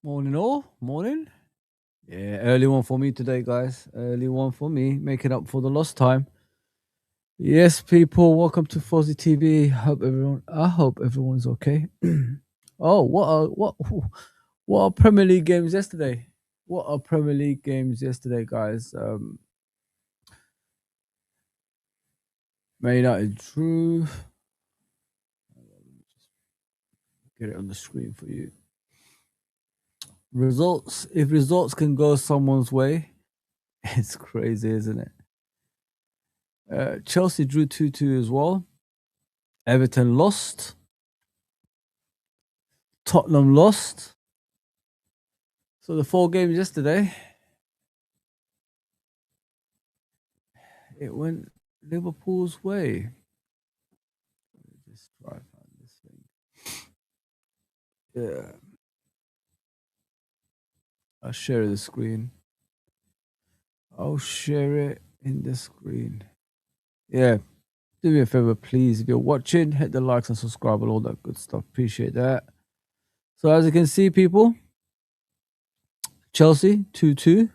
Morning all, morning. Yeah, early one for me today, guys. Early one for me, making up for the lost time. Yes, people, welcome to Fozi TV. I hope everyone's okay. Oh, what are Premier League games yesterday? What are Premier League games yesterday, guys? Man United drew. Get it on the screen for you. Results. If results can go someone's way, it's crazy, isn't it? Chelsea drew 2-2 as well. Everton lost. Tottenham lost. So the 4 games yesterday, it went Liverpool's way. Let me just try and find this thing. Yeah. I'll share the screen. I'll share it in the screen. Yeah. Do me a favor, please. If you're watching, hit the likes and subscribe and all that good stuff. Appreciate that. So as you can see, people, Chelsea 2-2.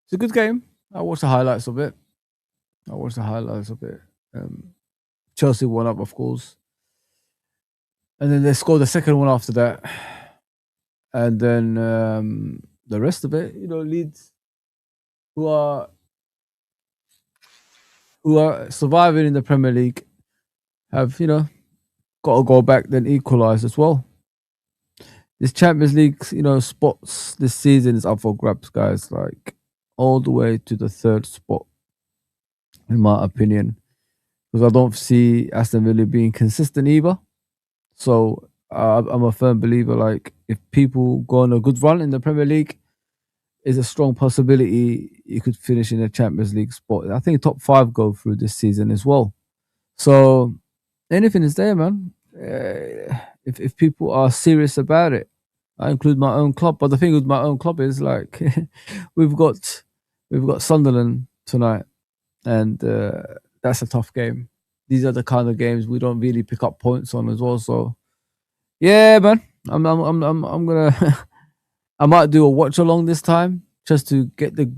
It's a good game. I watched the highlights of it. Chelsea won up, of course. And then they scored the second one after that. And then the rest of it, Leeds, who are surviving in the Premier League, have got to go back then equalise as well. This Champions League, spots this season is up for grabs, guys. Like all the way to the third spot, in my opinion, because I don't see Aston Villa being consistent either. So I'm a firm believer. Like if people go on a good run in the Premier League, is a strong possibility you could finish in a Champions League spot. I think top 5 go through this season as well. So anything is there, man. If people are serious about it, I include my own club. But the thing with my own club is like we've got Sunderland tonight, and that's a tough game. These are the kind of games we don't really pick up points on as well. So yeah, man, I'm gonna I might do a watch along this time just to get the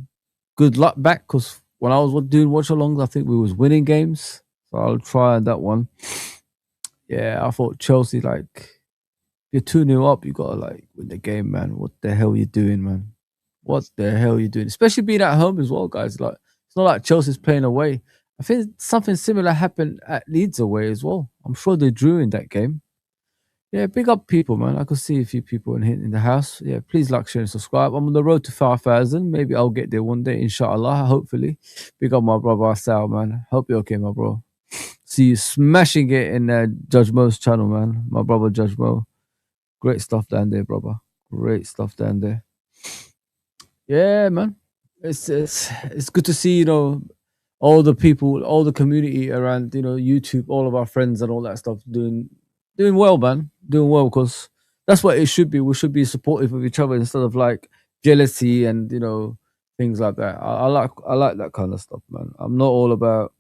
good luck back. Because when I was doing watch alongs, I think we was winning games. So I'll try that one. Yeah, I thought Chelsea, like, you're 2-0 up, you gotta like win the game, man. What the hell you doing, man? What the hell you doing? Especially being at home as well, guys. Like, it's not like Chelsea's playing away. I think something similar happened at Leeds away as well. I'm sure they drew in that game. Yeah, big up people, man. I could see a few people in the house. Yeah, please like, share, and subscribe. I'm on the road to 5,000. Maybe I'll get there one day, inshallah. Hopefully. Big up my brother Sal, man. Hope you're okay, my bro. See you smashing it in Judge Mo's channel, man. My brother Judge Mo. Great stuff down there, brother. Great stuff down there. Yeah, man. It's good to see, all the people, all the community around, YouTube, all of our friends and all that stuff doing well, man. Doing well, because that's what it should be. We should be supportive of each other instead of like jealousy and things like that. I like that kind of stuff, man. I'm not all about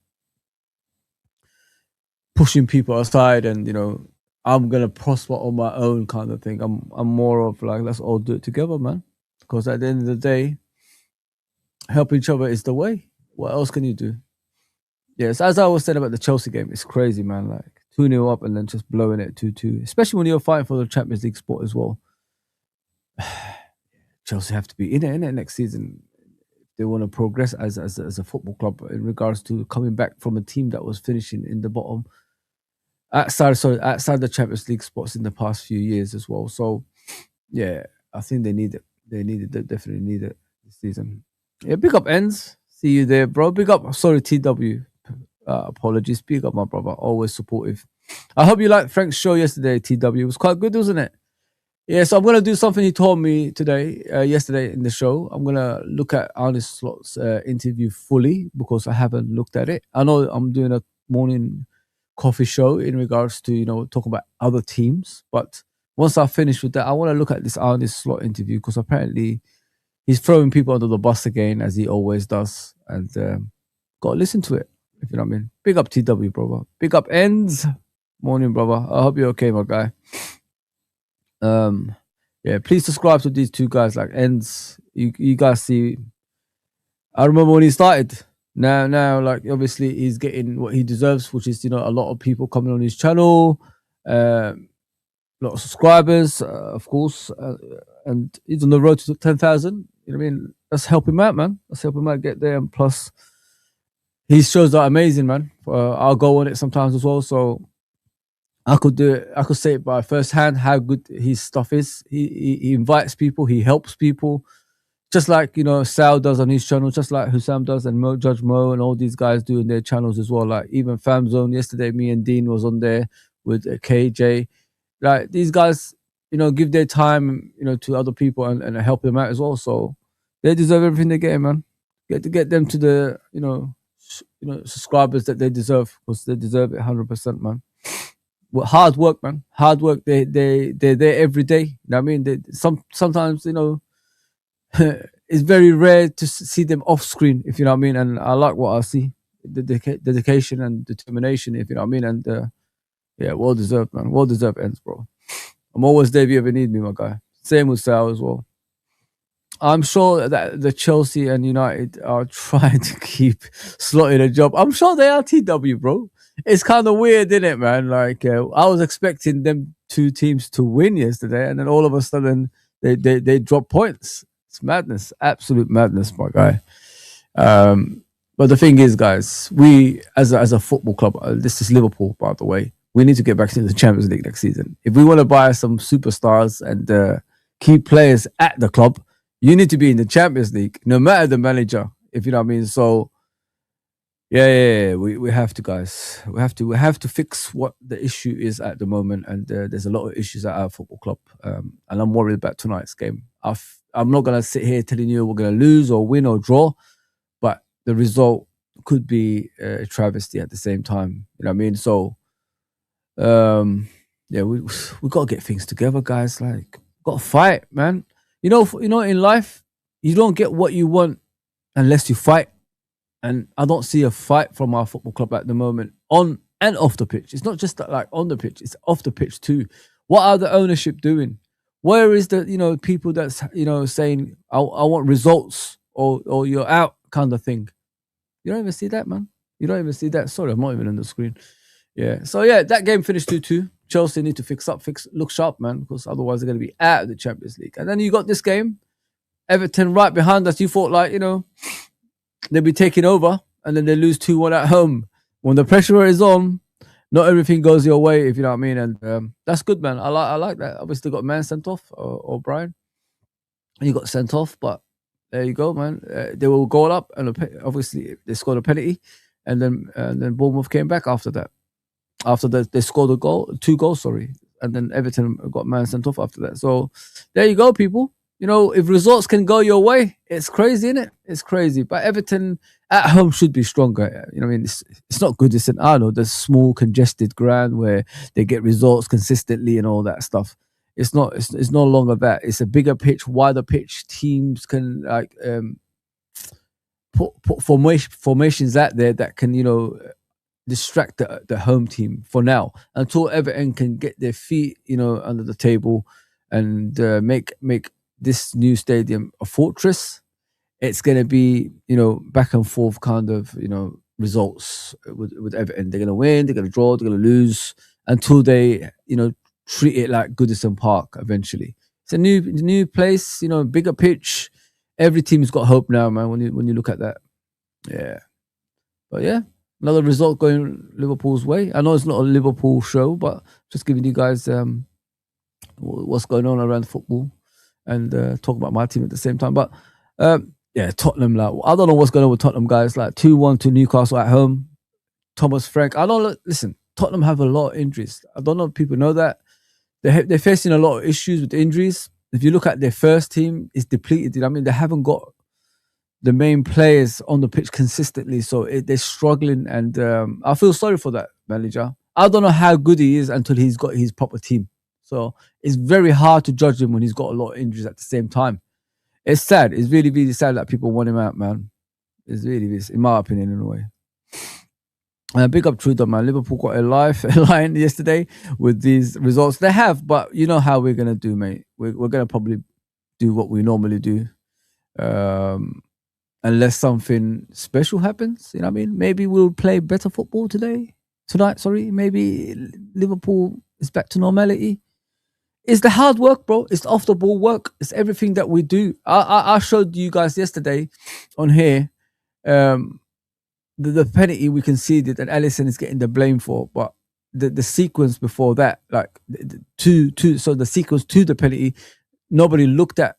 pushing people aside and I'm gonna prosper on my own kind of thing. I'm more of like, let's all do it together, man. Because at the end of the day, help each other is the way. What else can you do? Yes, as I was saying about the Chelsea game, it's crazy, man. Like 2-0 up and then just blowing it 2-2, especially when you're fighting for the Champions League spot as well. Chelsea have to be in it next season. They want to progress as a football club in regards to coming back from a team that was finishing in the bottom outside the Champions League spots in the past few years as well. So yeah, I think they need it. They definitely need it this season. Yeah, big up ends. See you there, bro. Big up. Sorry, TW. Apologies. Big up, my brother. Always supportive. I hope you liked Frank's show yesterday, TW. It was quite good, wasn't it? Yeah, so I'm gonna do something he told me yesterday in the show. I'm gonna look at Arne Slot's interview fully because I haven't looked at it. I know I'm doing a morning coffee show in regards to talking about other teams, but once I finish with that, I want to look at this Arne Slot interview because apparently he's throwing people under the bus again as he always does, and gotta listen to it if you know what I mean. Big up TW, brother. Big up ends. Morning, brother. I hope you're okay, my guy. Yeah, please subscribe to these two guys. Like ends, you guys see. I remember when he started. Now, like obviously he's getting what he deserves, which is a lot of people coming on his channel, a lot of subscribers, of course, and he's on the road to 10,000. You know what I mean? Let's help him out, man. Let's help him out get there. And plus, his shows are amazing, man. I'll go on it sometimes as well, so I could do it. I could say it by first hand how good his stuff is. He invites people, he helps people, just like Sal does on his channel, just like Hussam does, and Judge Mo and all these guys do in their channels as well. Like even Fam Zone yesterday, me and Dean was on there with KJ. Like these guys, give their time, to other people and help them out as well. So they deserve everything they get, man. Get them to the subscribers that they deserve, because they deserve it 100%, man. Well, hard work, man. Hard work. They're there every day. You know what I mean? Sometimes it's very rare to see them off screen, if you know what I mean. And I like what I see, the dedication and determination, if you know what I mean. And yeah, well deserved, man. Well deserved ends, bro. I'm always there if you ever need me, my guy. Same with Sal as well. I'm sure that the Chelsea and United are trying to keep slotting a job. I'm sure they are, TW, bro. It's kind of weird, isn't it, man? Like I was expecting them two teams to win yesterday, and then all of a sudden they drop points. It's madness, absolute madness, my guy. But the thing is, guys, we as a football club, this is Liverpool, by the way. We need to get back into the Champions League next season. If we want to buy some superstars and key players at the club, you need to be in the Champions League, no matter the manager, if you know what I mean. So, yeah, we have to, guys. We have to fix what the issue is at the moment, and there's a lot of issues at our football club, and I'm worried about tonight's game. I'm not gonna sit here telling you we're gonna lose or win or draw, but the result could be a travesty at the same time. You know what I mean? So, yeah, we got to get things together, guys. Like, got to fight, man. In life, you don't get what you want unless you fight. And I don't see a fight from our football club at the moment, on and off the pitch. It's not just like on the pitch; it's off the pitch too. What are the ownership doing? Where is the people that's saying I want results or you're out kind of thing? You don't even see that, man. You don't even see that. Sorry, I'm not even on the screen. Yeah. So yeah, that game finished 2-2. Chelsea need to look sharp, man, because otherwise they're going to be out of the Champions League. And then you got this game, Everton right behind us. You thought they'll be taking over, and then they lose 2-1 at home. When the pressure is on, not everything goes your way, if you know what I mean. And that's good, man. I like that. Obviously got man sent off, or Brian. And he got sent off, but there you go, man. They were goal up, and obviously they scored a penalty, and then Bournemouth came back after that. After that, they scored two goals, and then Everton got man sent off after that. So there you go, people. If results can go your way, it's crazy, isn't it? It's crazy. But Everton at home should be stronger. You know what I mean? It's not good. It's the small, congested ground where they get results consistently and all that stuff. It's not. It's no longer that. It's a bigger pitch, wider pitch. Teams can put formations out there that can distract the home team for now, until Everton can get their feet under the table and make this new stadium a fortress. It's going to be back and forth kind of results with Everton. They're going to win, they're going to draw, they're going to lose, until they treat it like Goodison Park eventually. It's a new place, bigger pitch. Every team's got hope now, man, when you look at that. Yeah. But yeah, another result going Liverpool's way. I know it's not a Liverpool show, but just giving you guys what's going on around football, and talk about my team at the same time. But yeah, Tottenham. Like, I don't know what's going on with Tottenham, guys. Like 2-1 to Newcastle at home. Thomas Frank. I don't listen. Tottenham have a lot of injuries. I don't know if people know that they're facing a lot of issues with injuries. If you look at their first team, it's depleted. I mean, they haven't got the main players on the pitch consistently, so they're struggling. And I feel sorry for that manager. I don't know how good he is until he's got his proper team. So it's very hard to judge him when he's got a lot of injuries at the same time. It's sad. It's really, really sad that people want him out, man. It's really, in my opinion, in a way. Big up Trudeau, man. Liverpool got a line yesterday with these results. They have, but you know how we're gonna do, mate. We're gonna probably do what we normally do, um, unless something special happens. You know what I mean? Maybe we'll play better football tonight. Sorry, maybe Liverpool is back to normality. It's the hard work, bro. It's off the ball work. It's everything that we do. I showed you guys yesterday on here. Um, the penalty we conceded and Alisson is getting the blame for, but the sequence before that, like so the sequence to the penalty, nobody looked at.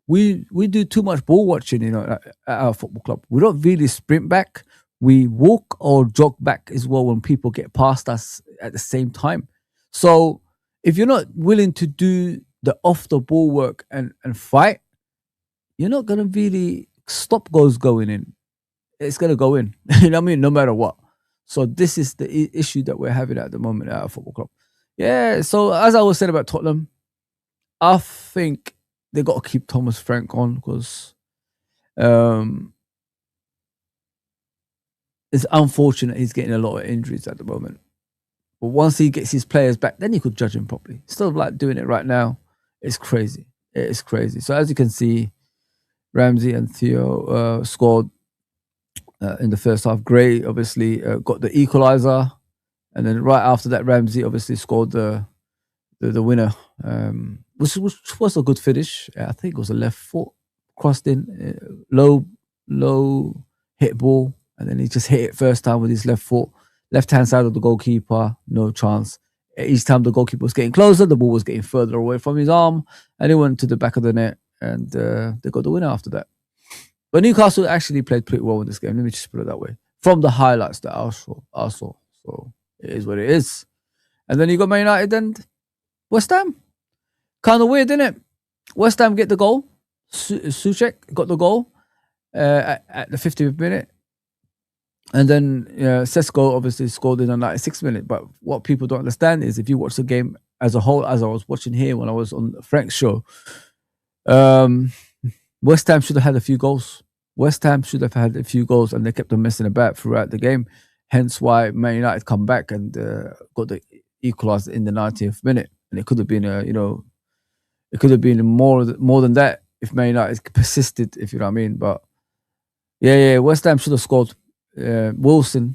We do too much ball watching, at our football club. We don't really sprint back. We walk or jog back as well when people get past us at the same time. So if you're not willing to do the off the ball work and fight, you're not gonna really stop goals going in. It's gonna go in. You know what I mean? No matter what. So this is the issue that we're having at the moment at our football club. Yeah. So as I was saying about Tottenham, I think they got to keep Thomas Frank on because it's unfortunate he's getting a lot of injuries at the moment. But once he gets his players back, then you could judge him properly. Still like doing it right now, it's crazy. It is crazy. So as you can see, Ramsey and Theo scored in the first half. Gray obviously got the equalizer, and then right after that, Ramsey obviously scored the winner, which was a good finish. I think it was a left foot crossed in, low hit ball, and then he just hit it first time with his left foot, left hand side of the goalkeeper, no chance. Each time the goalkeeper was getting closer, the ball was getting further away from his arm, and it went to the back of the net, and they got the winner after that. But Newcastle actually played pretty well in this game. Let me just put it that way. From the highlights that I saw. So it is what it is. And then you got Man United and West Ham. Kind of weird, isn't it? West Ham get the goal. Souček got the goal at the 50th minute. And then Sesko obviously scored in the 96th minute. But what people don't understand is if you watch the game as a whole, as I was watching here when I was on Frank's show, West Ham should have had a few goals. West Ham should have had a few goals, and they kept on messing about throughout the game. Hence why Man United come back and got the equaliser in the 90th minute. And it could have been it could have been more than that if Man United persisted, if you know what I mean. But yeah, West Ham should have scored. Wilson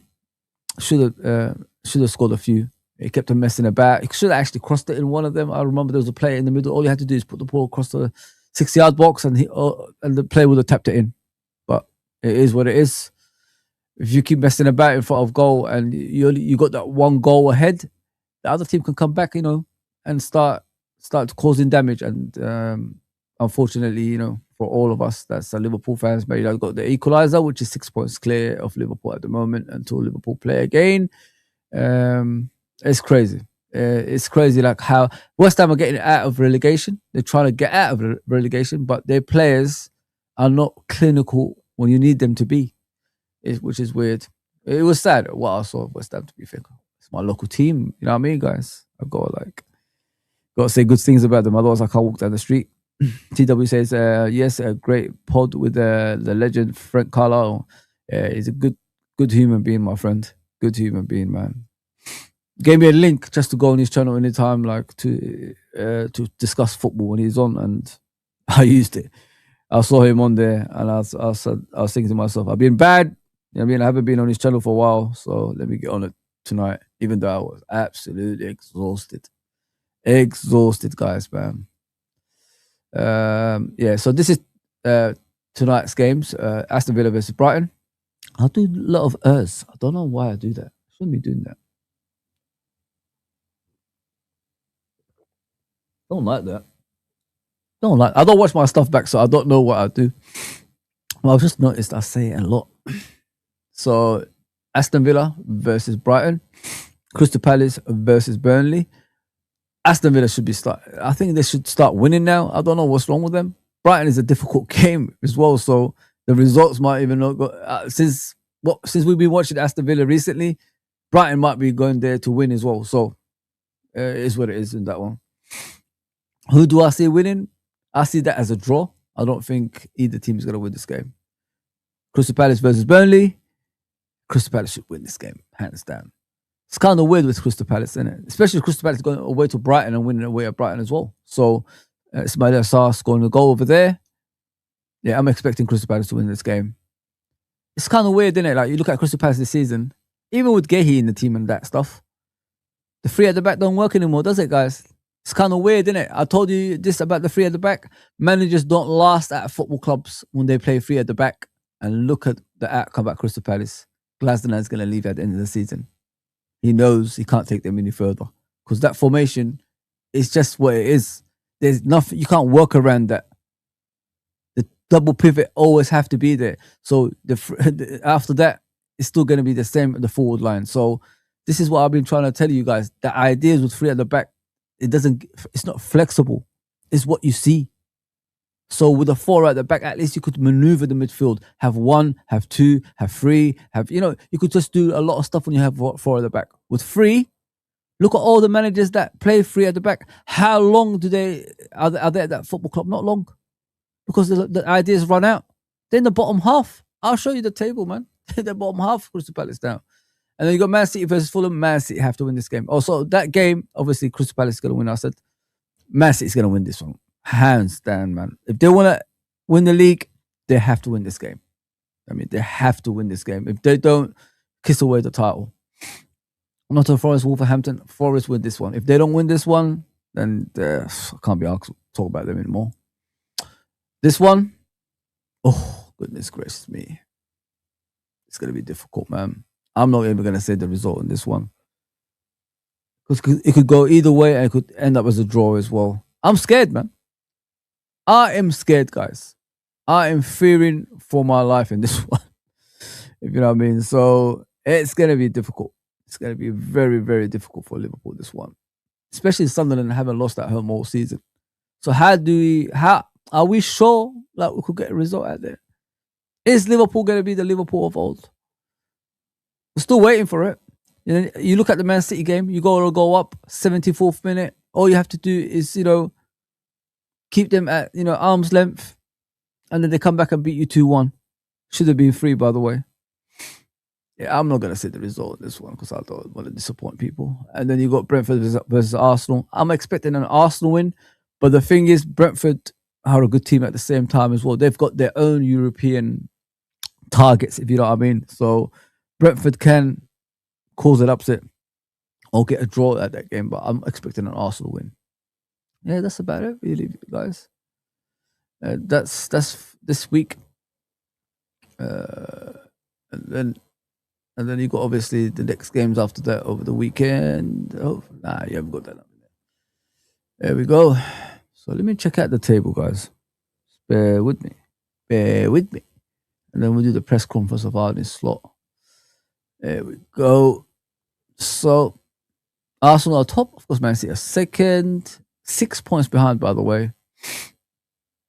should have scored a few. He kept on messing about. He should have actually crossed it in one of them. I remember there was a player in the middle. All he had to do is put the ball across the 6-yard box, and the player would have tapped it in. But it is what it is. If you keep messing about in front of goal and you got that one goal ahead, the other team can come back, and start causing damage. And unfortunately, for all of us that's Liverpool fans, maybe I've got the equaliser, which is 6 points clear of Liverpool at the moment until Liverpool play again. It's crazy. It's crazy, like how West Ham are getting out of relegation. They're trying to get out of relegation, but their players are not clinical when you need them to be, which is weird. It was sad what I saw of West Ham, to be fair. It's my local team, you know what I mean, guys? I've got to say good things about them, otherwise I can't walk down the street. TW says, yes, a great pod with the legend Frank Carlisle. He's a good human being, my friend. Good human being, man. Gave me a link just to go on his channel anytime, like to discuss football when he's on, and I used it. I saw him on there, and I was thinking to myself, I've been bad. I haven't been on his channel for a while, so let me get on it tonight. Even though I was absolutely exhausted, guys, man. Yeah. So this is tonight's games. Aston Villa versus Brighton. I do a lot of I don't know why I do that. I shouldn't be doing that. Don't like that. I don't watch my stuff back, so I don't know what I do. Well, I've just noticed I say it a lot. So, Aston Villa versus Brighton, Crystal Palace versus Burnley. Aston Villa should be I think they should start winning now. I don't know what's wrong with them. Brighton is a difficult game as well, so the results might even not go. Since we've been watching Aston Villa recently, Brighton might be going there to win as well. So, it is what it is in that one. Who do I see winning? I see that as a draw. I don't think either team is going to win this game. Crystal Palace versus Burnley. Crystal Palace should win this game, hands down. It's kind of weird with Crystal Palace, isn't it? Especially Crystal Palace going away to Brighton and winning away at Brighton as well. So Ismail Assar scoring a goal over there. Yeah, I'm expecting Crystal Palace to win this game. It's kind of weird, isn't it? Like, you look at Crystal Palace this season, even with Gehi in the team and that stuff, the three at the back don't work anymore, does it, guys? It's kind of weird, isn't it? I told you this about the three at the back. Managers don't last at football clubs when they play three at the back. And look at the outcome at Crystal Palace. Glasgow is going to leave at the end of the season. He knows he can't take them any further because that formation is just what it is. There's nothing, you can't work around that. The double pivot always have to be there. So after that, it's still going to be the same at the forward line. So this is what I've been trying to tell you guys. The ideas with three at the back, it's not flexible. It's what you see. So with a four at the back, at least you could maneuver the midfield. Have one, have two, have three, you could just do a lot of stuff when you have four at the back. With three, look at all the managers that play three at the back. How long are they at that football club? Not long. Because the ideas run out. Then the bottom half. I'll show you the table, man. The bottom half, Crystal Palace now. And then you got Man City versus Fulham. Man City have to win this game. Also, that game, obviously, Crystal Palace is going to win. I said, Man City is going to win this one. Hands down, man. If they want to win the league, they have to win this game. I mean, they have to win this game. If they don't, kiss away the title. Nottingham Forest, Wolverhampton, Forest win this one. If they don't win this one, then I can't be asked to talk about them anymore. This one, oh, goodness gracious me. It's going to be difficult, man. I'm not even going to say the result in this one. Because it could go either way and it could end up as a draw as well. I'm scared, man. I am scared, guys. I am fearing for my life in this one. If you know what I mean. So it's going to be difficult. It's going to be very, very difficult for Liverpool, this one. Especially Sunderland haven't lost at home all season. So how are we sure that we could get a result out there? Is Liverpool going to be the Liverpool of old? We're still waiting for it. You look at the Man City game, you go up, 74th minute. All you have to do is, keep them at, arm's length. And then they come back and beat you 2-1. Should have been 3, by the way. Yeah, I'm not going to say the result of this one because I don't want to disappoint people. And then you got Brentford versus Arsenal. I'm expecting an Arsenal win. But the thing is, Brentford are a good team at the same time as well. They've got their own European targets, if you know what I mean. So Brentford can cause an upset or get a draw at that game. But I'm expecting an Arsenal win. Yeah, that's about it, really, guys. That's this week. And then you got obviously the next games after that over the weekend. Oh, nah, you haven't got that. There we go. So let me check out the table, guys. Bear with me. And then we'll do the press conference of Arne Slot. There we go. So Arsenal are top. Of course, Man City are second. 6 points behind, by the way.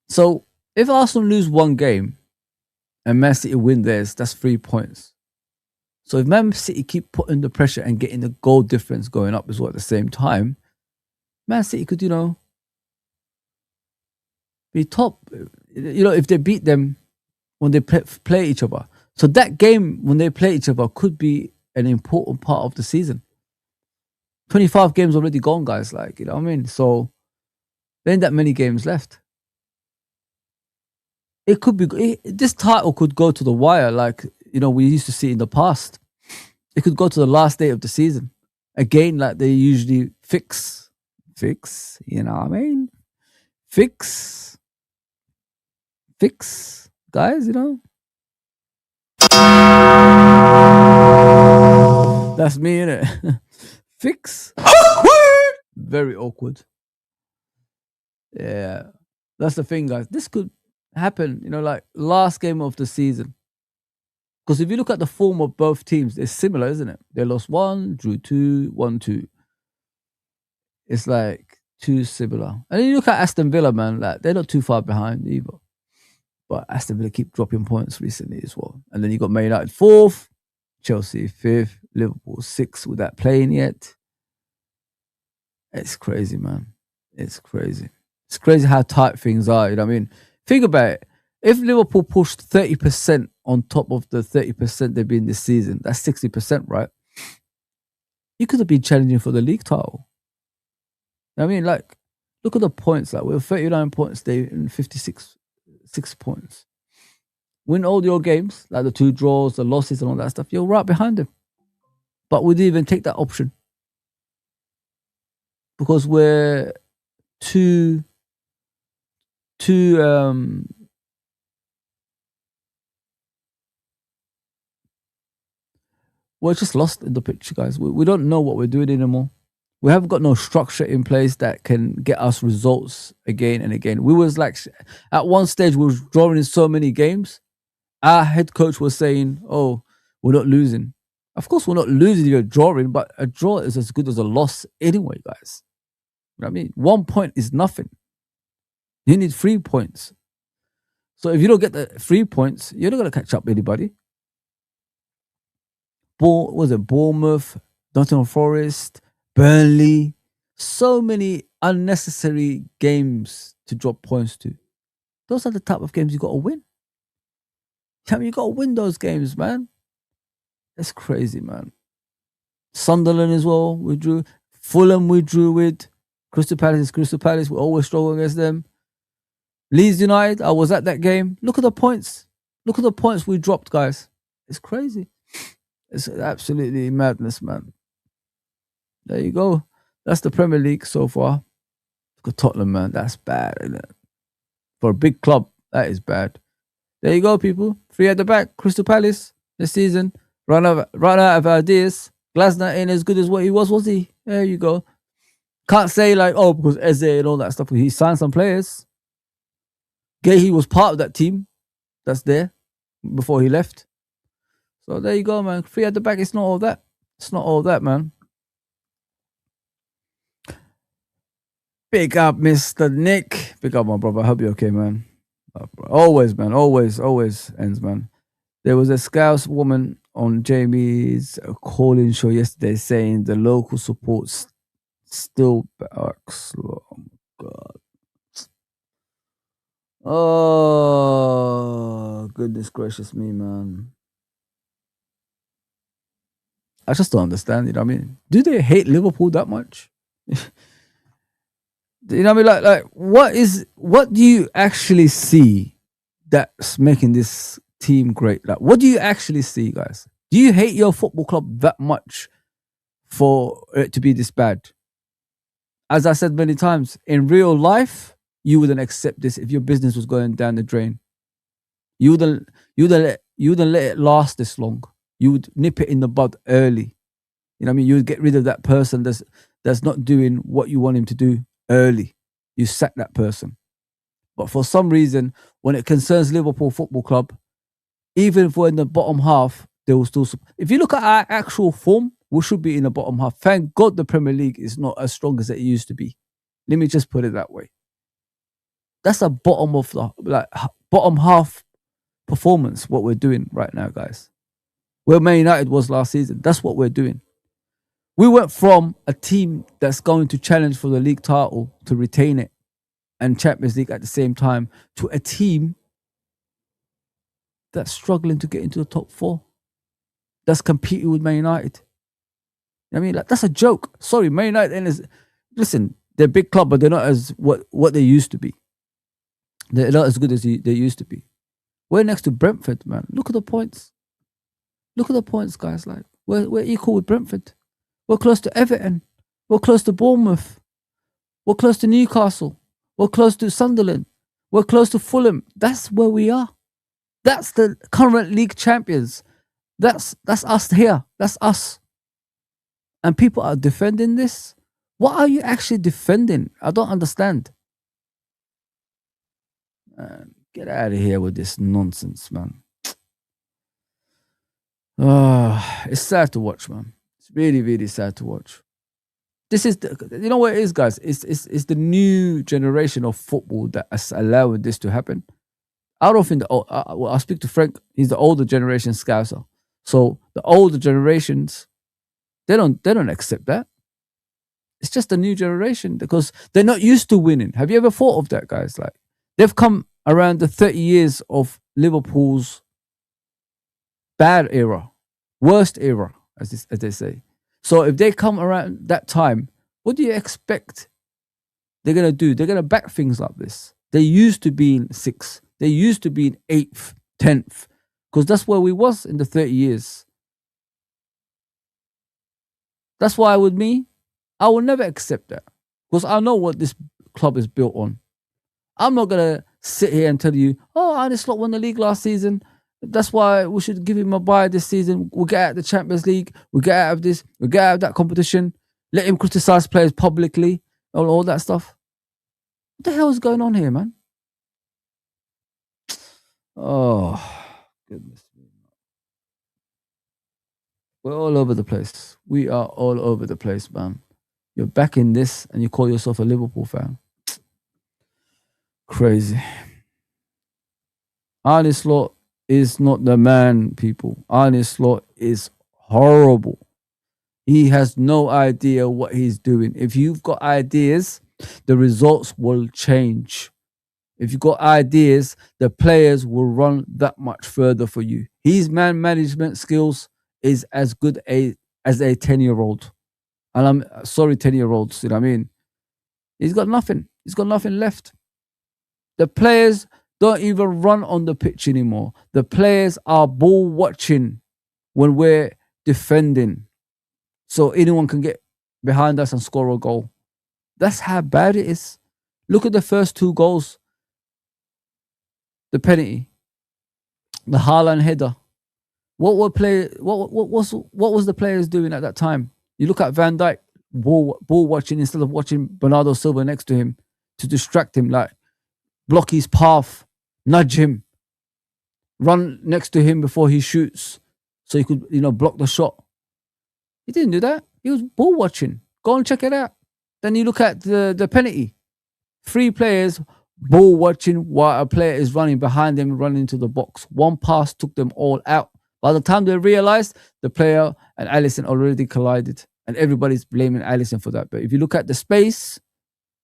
So if Arsenal lose one game and Man City win theirs, that's 3 points. So if Man City keep putting the pressure and getting the goal difference going up as well at the same time, Man City could, be top. If they beat them when they play each other. So that game when they play each other could be an important part of the season. 25 games already gone, guys. Like, you know what I mean? So there ain't that many games left. It could be, this title could go to the wire like, we used to see in the past. It could go to the last day of the season. Again, like they usually fix, you know what I mean? Fix, guys, That's me, innit? Fix. Awkward! Very awkward. Yeah. That's the thing, guys. This could happen, like last game of the season. Because if you look at the form of both teams, it's similar, isn't it? They lost 1, drew 2, 1-2. It's like too similar. And then you look at Aston Villa, man, like they're not too far behind either. But Aston Villa keep dropping points recently as well. And then you got Man United 4th, Chelsea 5th, Liverpool 6th without playing yet. It's crazy, man. It's crazy. It's crazy how tight things are, you know what I mean? Think about it. If Liverpool pushed 30% on top of the 30% they've been this season. That's 60%, right? You could have been challenging for the league title. I mean, like, look at the points. Like, we're 39 points, they in 6 points. Win all your games, like the 2 draws, the losses, and all that stuff. You're right behind them. But we didn't even take that option because we're too we're just lost in the picture, guys. We don't know what we're doing anymore. We haven't got no structure in place that can get us results again and again. We was like, at one stage, we were drawing in so many games. Our head coach was saying, "Oh, we're not losing." Of course, we're not losing. You're drawing, but a draw is as good as a loss anyway, guys. You know what I mean? 1 point is nothing. You need 3 points. So if you don't get the 3 points, you're not going to catch up with anybody. Was it Bournemouth, Nottingham Forest, Burnley? So many unnecessary games to drop points to. Those are the type of games you got to win. I mean, you got to win those games, man. It's crazy, man. Sunderland as well, we drew. Fulham, we drew with. Crystal Palace is Crystal Palace. We always struggle against them. Leeds United, I was at that game. Look at the points. Look at the points we dropped, guys. It's crazy. It's absolutely madness, man. There you go. That's the Premier League so far. Look at Tottenham, man. That's bad, isn't it? For a big club, that is bad. There you go, people. 3 at the back. Crystal Palace this season. Run out of ideas. Glasner ain't as good as what he was he? There you go. Can't say like, oh, because Eze and all that stuff. He signed some players. Gahey was part of that team that's there before he left. So there you go, man. 3 at the back. It's not all that. It's not all that, man. Big up, Mr. Nick. Big up, my brother. I hope you're okay, man. Always, man. Always ends, man. There was a Scouse woman on Jamie's call-in show yesterday saying the local support still backs. Oh, my God. Oh, goodness gracious me, man. I just don't understand, you know what I mean? Do they hate Liverpool that much? You know what I mean? Like, what do you actually see that's making this team great? Like, what do you actually see, guys? Do you hate your football club that much for it to be this bad? As I said many times, in real life, you wouldn't accept this if your business was going down the drain. You wouldn't let it last this long. You would nip it in the bud early. You know what I mean? You would get rid of that person that's not doing what you want him to do early. You sack that person. But for some reason, when it concerns Liverpool Football Club, even if we're in the bottom half, they will still. If you look at our actual form, we should be in the bottom half. Thank God the Premier League is not as strong as it used to be. Let me just put it that way. That's a bottom half performance. What we're doing right now, guys. Where Man United was last season. That's what we're doing. We went from a team that's going to challenge for the league title to retain it and Champions League at the same time to a team that's struggling to get into the top 4. That's competing with Man United. I mean, like, that's a joke. Sorry, Man United listen, they're a big club, but they're not as what they used to be. They're not as good as they used to be. We're next to Brentford, man. Look at the points. Look at the points, guys. Like, we're equal with Brentford. We're close to Everton. We're close to Bournemouth. We're close to Newcastle. We're close to Sunderland. We're close to Fulham. That's where we are. That's the current league champions. That's us here. That's us. And people are defending this. What are you actually defending? I don't understand. Man, get out of here with this nonsense, man. It's sad to watch, man. It's really, really sad to watch. This is you know what it is, guys? It's the new generation of football that is allowing this to happen. I don't think I speak to Frank. He's the older generation Scouser. So the older generations, they don't accept that. It's just a new generation because they're not used to winning. Have you ever thought of that, guys? Like, they've come around the 30 years of Liverpool's bad era, worst era, as they say. So if they come around that time, what do you expect they're gonna do? They're gonna back things like this. They used to be in sixth. They used to be in eighth, 10th, because that's where we was in the 30 years. That's why with me, I will never accept that because I know what this club is built on. I'm not gonna sit here and tell you, oh, Arne Slot won the league last season. That's why we should give him a bye this season. We'll get out of the Champions League. We'll get out of this. We'll get out of that competition. Let him criticize players publicly. All that stuff. What the hell is going on here, man? Oh, goodness me. We're all over the place. We are all over the place, man. You're back in this and you call yourself a Liverpool fan. Crazy. Arne Slot is not the man, people. Arne Slot is horrible. He has no idea what he's doing. If you've got ideas, the results will change. If you've got ideas, the players will run that much further for you. His man management skills is as good as a 10-year-old. And I'm sorry, 10-year-olds, you know what I mean? He's got nothing. He's got nothing left. The players don't even run on the pitch anymore. The players are ball watching when we're defending. So anyone can get behind us and score a goal. That's how bad it is. Look at the first two goals. The penalty, the Haaland header. What was the players doing at that time? You look at Van Dijk, ball watching instead of watching Bernardo Silva next to him to distract him, like block his path, nudge him, run next to him before he shoots, so he could block the shot. He didn't do that. He was ball watching. Go and check it out. Then you look at the penalty. 3 players ball watching while a player is running behind them, running into the box. One pass took them all out. By the time they realized, the player and Alisson already collided, and everybody's blaming Alisson for that. But if you look at the space,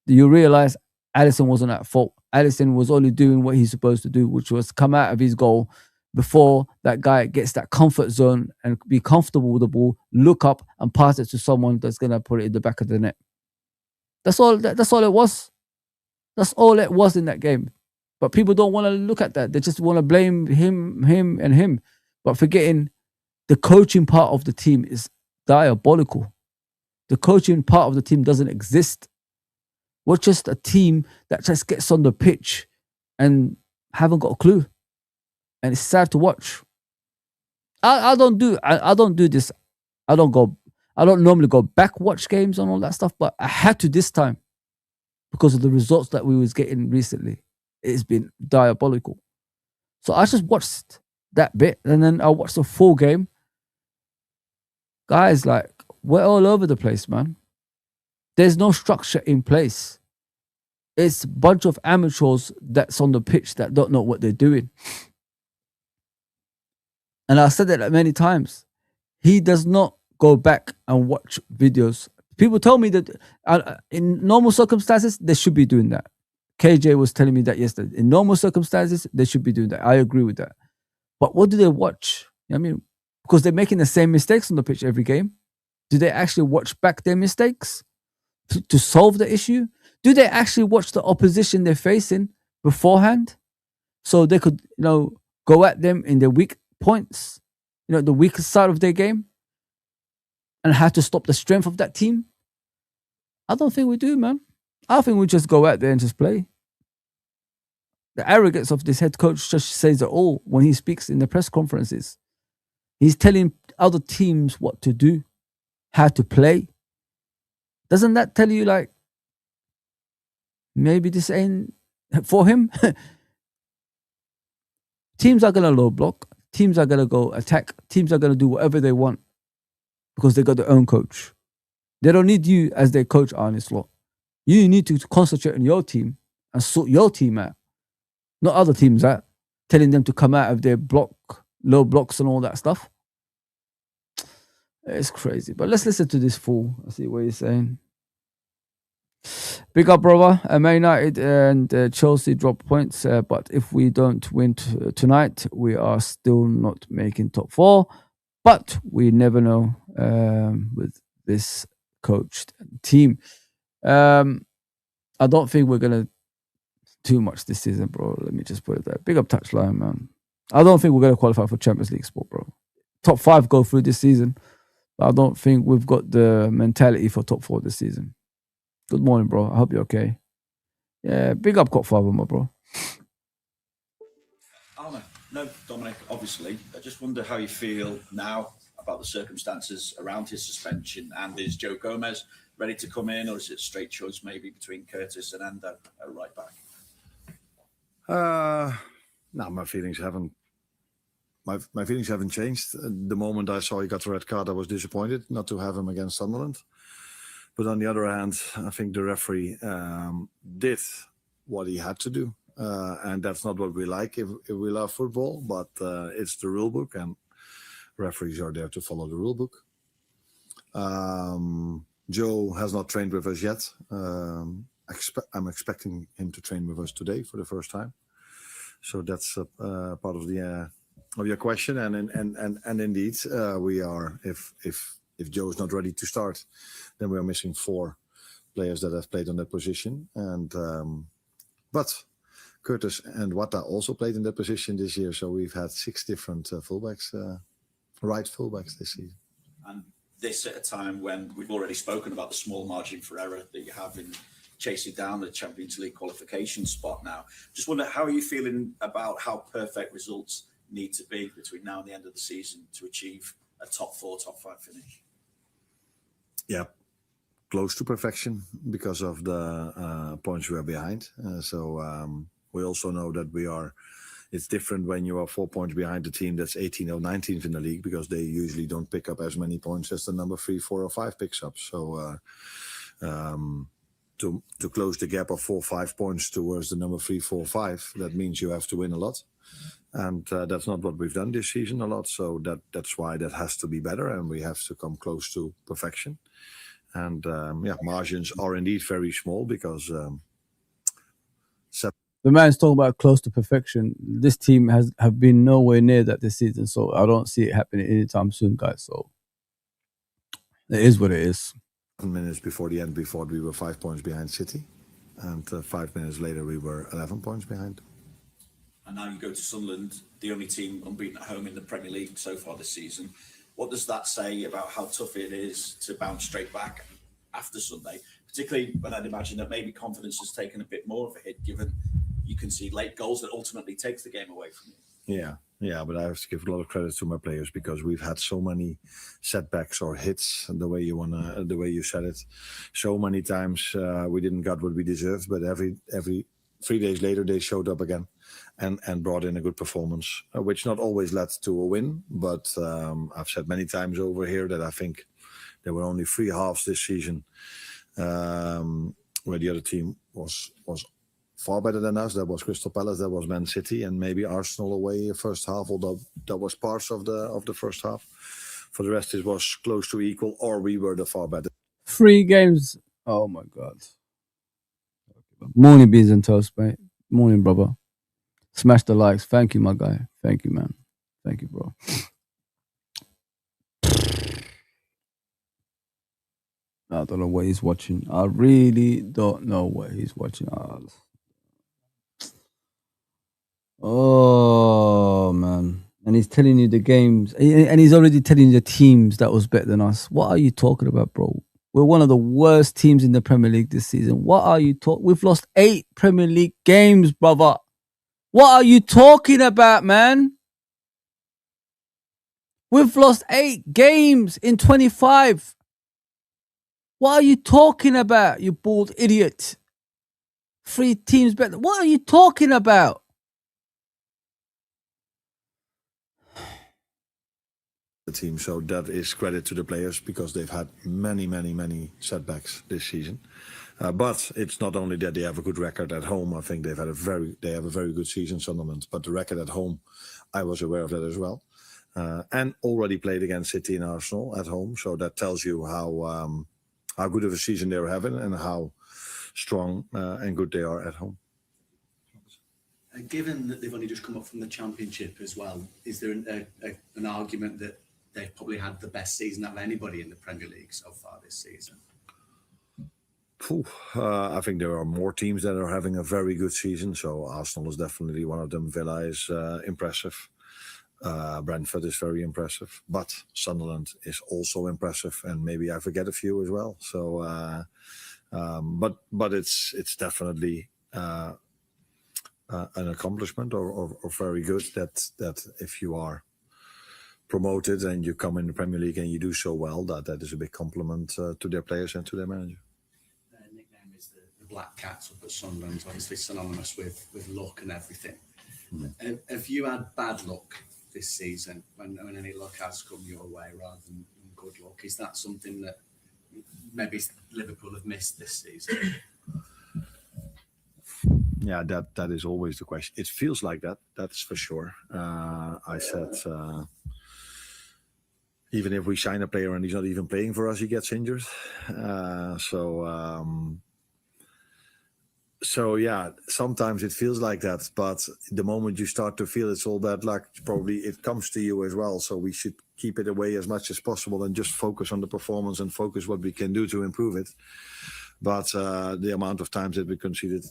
you realize Alisson wasn't at fault. Alisson was only doing what he's supposed to do, which was come out of his goal before that guy gets that comfort zone and be comfortable with the ball, look up and pass it to someone that's going to put it in the back of the net. That's all it was. That's all it was in that game. But people don't want to look at that. They just want to blame him. But forgetting the coaching part of the team is diabolical. The coaching part of the team doesn't exist. We're just a team that just gets on the pitch and haven't got a clue. And it's sad to watch. I don't do this. I don't normally go back watch games and all that stuff, but I had to this time because of the results that we was getting recently. It's been diabolical. So I just watched that bit and then I watched the full game. Guys, like, we're all over the place, man. There's no structure in place. It's a bunch of amateurs that's on the pitch that don't know what they're doing. And I said that many times. He does not go back and watch videos. People tell me that in normal circumstances, they should be doing that. KJ was telling me that yesterday. In normal circumstances, they should be doing that. I agree with that. But what do they watch? You know what I mean? Because they're making the same mistakes on the pitch every game. Do they actually watch back their mistakes to solve the issue? Do they actually watch the opposition they're facing beforehand so they could, go at them in their weak points, the weakest side of their game, and how to stop the strength of that team? I don't think we do, man. I think we just go out there and just play. The arrogance of this head coach just says it all when he speaks in the press conferences. He's telling other teams what to do, how to play. Doesn't that tell you, like, maybe this ain't for him? Teams are going to low block. Teams are going to go attack. Teams are going to do whatever they want because they got their own coach. They don't need you as their coach, Arne Slot. You need to concentrate on your team and sort your team out, not other teams out, telling them to come out of their low blocks and all that stuff. It's crazy. But let's listen to this fool. Let's see what he's saying. Big up, brother. Man United and Chelsea drop points, but if we don't win tonight, we are still not making top four. But we never know with this coached team. I don't think we're gonna too much this season, bro. Let me just put it there. Big up touchline, man. I don't think we're gonna qualify for Champions League sport, bro. Top 5 go through this season, but I don't think we've got the mentality for top 4 this season. Good morning, bro. I hope you're okay. Yeah, big up Cop Father, my bro. No, Dominic, obviously. I just wonder how you feel now about the circumstances around his suspension, and is Joe Gomez ready to come in, or is it a straight choice maybe between Curtis and Endo at right back? No, my feelings haven't changed. The moment I saw he got the red card, I was disappointed not to have him against Sunderland. But on the other hand, I think the referee did what he had to do. And that's not what we like if we love football, but it's the rule book, and referees are there to follow the rule book. Joe has not trained with us yet. I'm expecting him to train with us today for the first time. So that's part of your question, and indeed we are. If Joe is not ready to start, then we are missing 4 players that have played on that position, and but Curtis and Wata also played in that position this year. So we've had 6 different fullbacks, right fullbacks this season. And this at a time when we've already spoken about the small margin for error that you have in chasing down the Champions League qualification spot now. Just wonder, how are you feeling about how perfect results need to be between now and the end of the season to achieve a top 4, top 5 finish? Yeah, close to perfection because of the points we are behind. We also know that it's different when you are 4 points behind the team that's 18th or 19th in the league, because they usually don't pick up as many points as the number 3, 4, or 5 picks up. So to close the gap of 4, 5 points towards the number 3, 4, 5, that means you have to win a lot. And that's not what we've done this season a lot. So that's why that has to be better, and we have to come close to perfection. And margins are indeed very small because the man's talking about close to perfection. This team have been nowhere near that this season, so I don't see it happening anytime soon, guys. So it is what it is. 7 minutes before the end, we thought we were 5 points behind City, and 5 minutes later we were 11 points behind. And now you go to Sunderland, the only team unbeaten at home in the Premier League so far this season. What does that say about how tough it is to bounce straight back after Sunday? Particularly when I'd imagine that maybe confidence has taken a bit more of a hit, given you can see late goals that ultimately takes the game away from you. Yeah, but I have to give a lot of credit to my players, because we've had so many setbacks or hits, the way you said it. So many times we didn't get what we deserved, but every 3 days later they showed up again and brought in a good performance, which not always led to a win. But I've said many times over here that I think there were only 3 halves this season where the other team was far better than us. That was Crystal Palace, that was Man City, and maybe Arsenal away first half, although that was parts of the first half. For the rest, it was close to equal, or we were the far better. 3 games. Oh my God. Morning, beans and toast, mate. Morning, brother. Smash the likes. Thank you, my guy. Thank you, man. Thank you, bro. I don't know what he's watching. I really don't know what he's watching. Oh, man. And he's telling you the games. And he's already telling you the teams that was better than us. What are you talking about, bro? We're one of the worst teams in the Premier League this season. What are you talking? We've lost 8 Premier League games, brother. What are you talking about, man? We've lost 8 games in 25. What are you talking about, you bald idiot? 3 teams better. What are you talking about? The team, so that is credit to the players, because they've had many setbacks this season. But it's not only that they have a good record at home. I think they have a very good season, Sunderland. But the record at home, I was aware of that as well, and already played against City and Arsenal at home. So that tells you how good of a season they're having, and how strong and good they are at home. Given that they've only just come up from the Championship as well, is there an argument that they've probably had the best season of anybody in the Premier League so far this season? I think there are more teams that are having a very good season. So Arsenal is definitely one of them. Villa is impressive. Brentford is very impressive. But Sunderland is also impressive. And maybe I forget a few as well. So, but it's definitely an accomplishment or very good that if you are promoted and you come in the Premier League and you do so well, that is a big compliment to their players and to their manager. Nickname is the Black Cats up at Sunderland, obviously synonymous with luck and everything. Have you had bad luck this season when any luck has come your way rather than good luck? Is that something that maybe Liverpool have missed this season? Yeah, that is always the question. It feels like that, that's for sure. I said, even if we sign a player and he's not even playing for us, he gets injured. So yeah, sometimes it feels like that. But the moment you start to feel it's all bad luck, probably it comes to you as well. So we should keep it away as much as possible and just focus on the performance and focus what we can do to improve it. But the amount of times that we conceded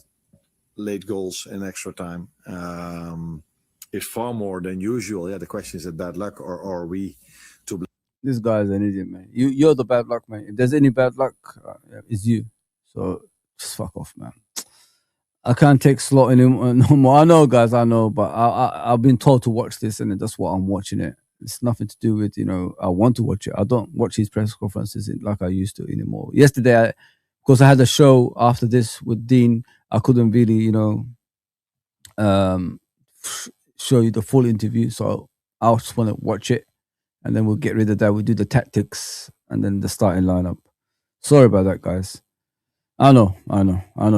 late goals in extra time is far more than usual. Yeah, the question is, it bad luck or are we to blame? This guy is an idiot, man. You're the bad luck, man. If there's any bad luck, it's you. So just fuck off, man. I can't take slot anymore. No more. I know, guys. I know, but I've been told to watch this, and that's why I'm watching it. It's nothing to do with I want to watch it. I don't watch his press conferences like I used to anymore. Yesterday, because I had a show after this with Dean, I couldn't really, show you the full interview. So I just want to watch it, and then we'll get rid of that. We'll do the tactics and then the starting lineup. Sorry about that, guys. I know,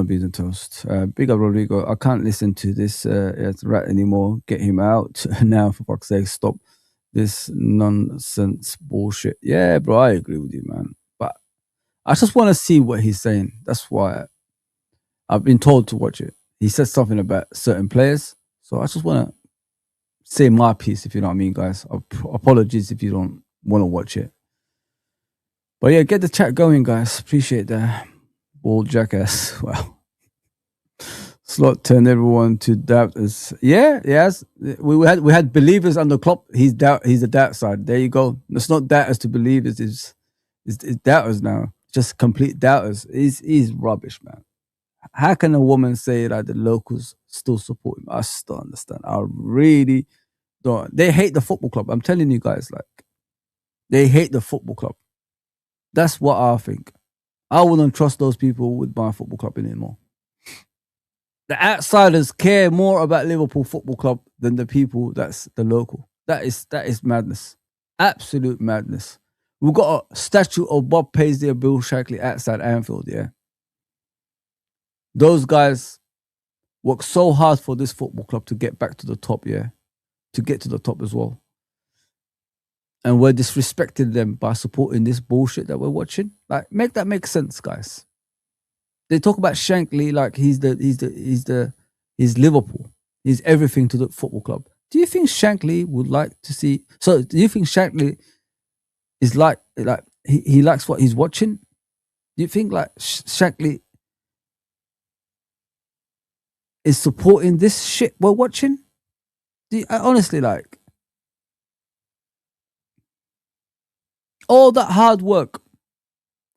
beans and toast. Big up Rodrigo. I can't listen to this rat anymore. Get him out now, for fuck's sake. Stop this nonsense bullshit. Yeah, bro, I agree with you, man. But I just want to see what he's saying. That's why I've been told to watch it. He said something about certain players. So I just want to say my piece, if you know what I mean, guys. Apologies if you don't want to watch it. But yeah, get the chat going, guys. Appreciate that. Bald jackass. Wow. Slot turned everyone to doubters. Yeah, yes. We had believers on the Klopp. He's a doubt side. There you go. It's not doubters to believers. It's doubters now. Just complete doubters. He's rubbish, man. How can a woman say that the locals still support him? I just don't understand. I really don't. They hate the football club. I'm telling you guys, they hate the football club. That's what I think. I wouldn't trust those people with my football club anymore. The outsiders care more about Liverpool Football Club than the people that's the local. That is madness. Absolute madness. We've got a statue of Bob Paisley and Bill Shankly outside Anfield, yeah. Those guys work so hard for this football club to get back to the top, yeah. To get to the top as well. And we're disrespecting them by supporting this bullshit that we're watching. Make that make sense, guys. They talk about Shankly like he's Liverpool. He's everything to the football club. Do you think Shankly would like to see? So do you think Shankly is like he likes what he's watching? Do you think Shankly is supporting this shit we're watching? I honestly all that hard work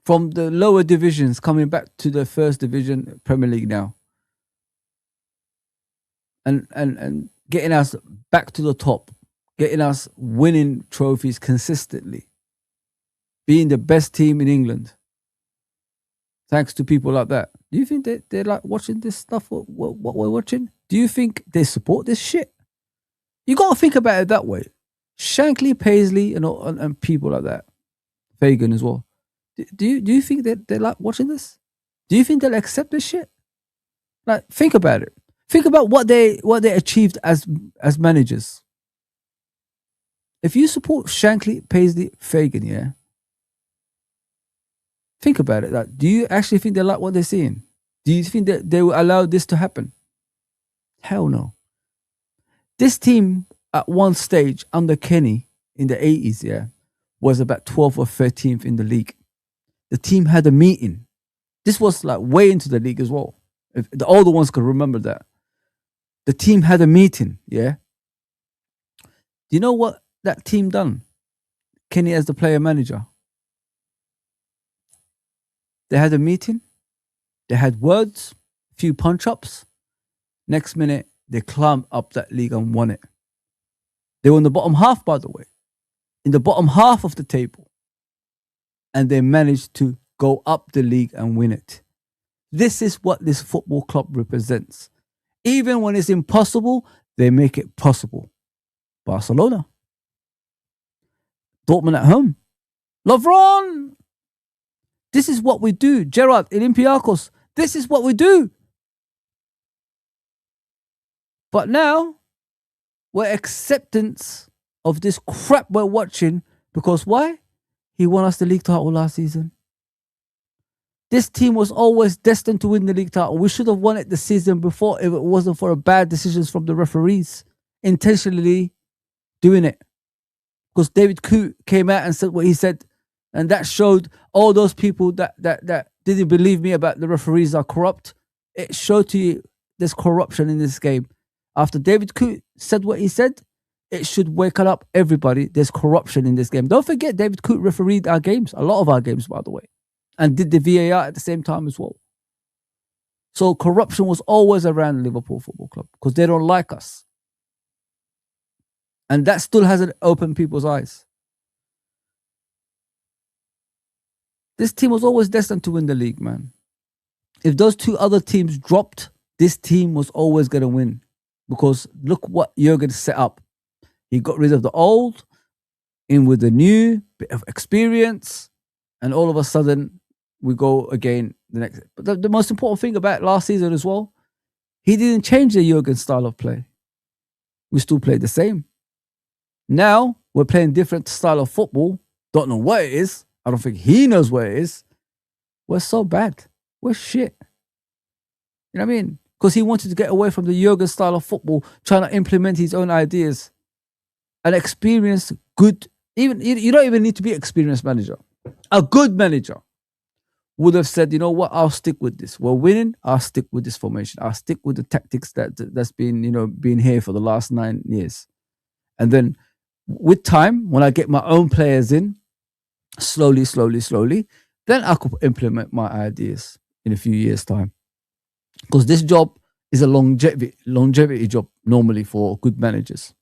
from the lower divisions coming back to the first division Premier League now. And getting us back to the top, getting us winning trophies consistently, being the best team in England. Thanks to people like that. Do you think they're like watching this stuff, what we're watching? Do you think they support this shit? You got to think about it that way. Shankly, Paisley, and people like that. Fagan as well. Do you think that they're like watching this? Do you think they'll accept this shit? Think about it. Think about what they achieved as managers. If you support Shankly, Paisley, Fagan, yeah. Think about it. Do you actually think they like what they're seeing? Do you think that they will allow this to happen? Hell no. This team at one stage under Kenny in the 80s, yeah, was about 12th or 13th in the league. The team had a meeting. This was like way into the league as well. If the older ones could remember that. The team had a meeting, yeah. Do you know what that team done? Kenny as the player manager. They had a meeting. They had words, a few punch-ups. Next minute, they climbed up that league and won it. They were in the bottom half, by the way. In the bottom half of the table. And they managed to go up the league and win it. This is what this football club represents. Even when it's impossible, they make it possible. Barcelona. Dortmund at home. Lovron. This is what we do. Gerard, Olympiacos. This is what we do. But now, we're acceptance of this crap we're watching because why? He won us the league title last season. This team was always destined to win the league title. We should have won it the season before if it wasn't for bad decisions from the referees intentionally doing it. Because David Coote came out and said what he said, and that showed all those people that didn't believe me about the referees are corrupt. It showed to you there's corruption in this game. After David Coote said what he said, it should wake up everybody. There's corruption in this game. Don't forget, David Coote refereed our games, a lot of our games, by the way, and did the VAR at the same time as well. So corruption was always around Liverpool Football Club because they don't like us. And that still hasn't opened people's eyes. This team was always destined to win the league, man. If those two other teams dropped, this team was always going to win. Because look what Jurgen set up. He got rid of the old, in with the new, bit of experience, and all of a sudden, we go again the next. But the most important thing about last season as well, he didn't change the Jurgen style of play. We still played the same. Now, we're playing different style of football. Don't know what it is. I don't think he knows what it is. We're so bad. We're shit. You know what I mean? Because he wanted to get away from the Jurgen style of football, trying to implement his own ideas. An experienced, good, even you don't even need to be an experienced manager. A good manager would have said, you know what, I'll stick with this. We're winning, I'll stick with this formation. I'll stick with the tactics that's been here for the last 9 years. And then with time, when I get my own players in, slowly, then I could implement my ideas in a few years' time. Because this job is a longevity job normally for good managers.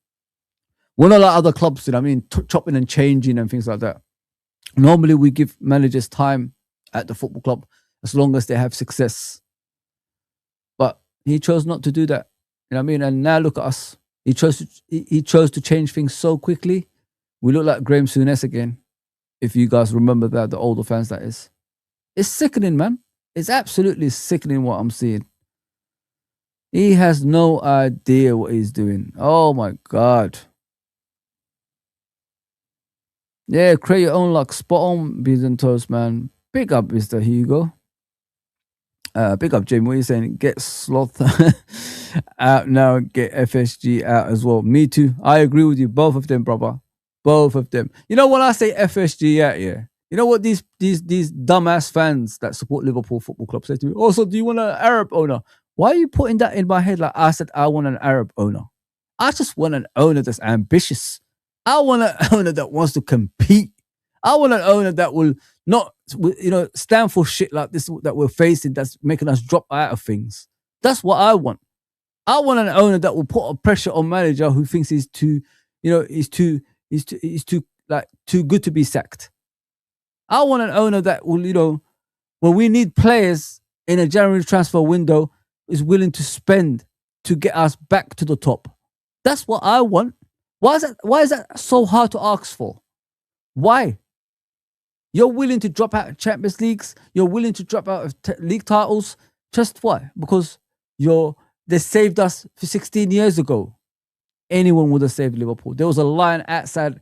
We're not like other clubs, you know what I mean, chopping and changing and things like that. Normally we give managers time at the football club as long as they have success. But he chose not to do that. You know what I mean? And now look at us. He chose to change things so quickly. We look like Graham Souness again. If you guys remember that, the older fans that is. It's sickening, man. It's absolutely sickening what I'm seeing. He has no idea what he's doing. Oh my God. Yeah, create your own luck. Spot on, Beans and Toast, man. Big up, Mr. Hugo. Big up, Jamie. What are you saying? Get Sloth out now. Get FSG out as well. Me too. I agree with you. Both of them, brother. Both of them. You know, when I say FSG out, yeah. You know what these dumbass fans that support Liverpool Football Club say to me? Also, do you want an Arab owner? Why are you putting that in my head like I said I want an Arab owner? I just want an owner that's ambitious. I want an owner that wants to compete. I want an owner that will not, stand for shit like this that we're facing that's making us drop out of things. That's what I want. I want an owner that will put a pressure on manager who thinks he's too good to be sacked. I want an owner that will, when we need players in a January transfer window, is willing to spend to get us back to the top. That's what I want. Why is that so hard to ask for? Why? You're willing to drop out of Champions Leagues. You're willing to drop out of league titles. Just why? Because they saved us for 16 years ago. Anyone would have saved Liverpool. There was a line outside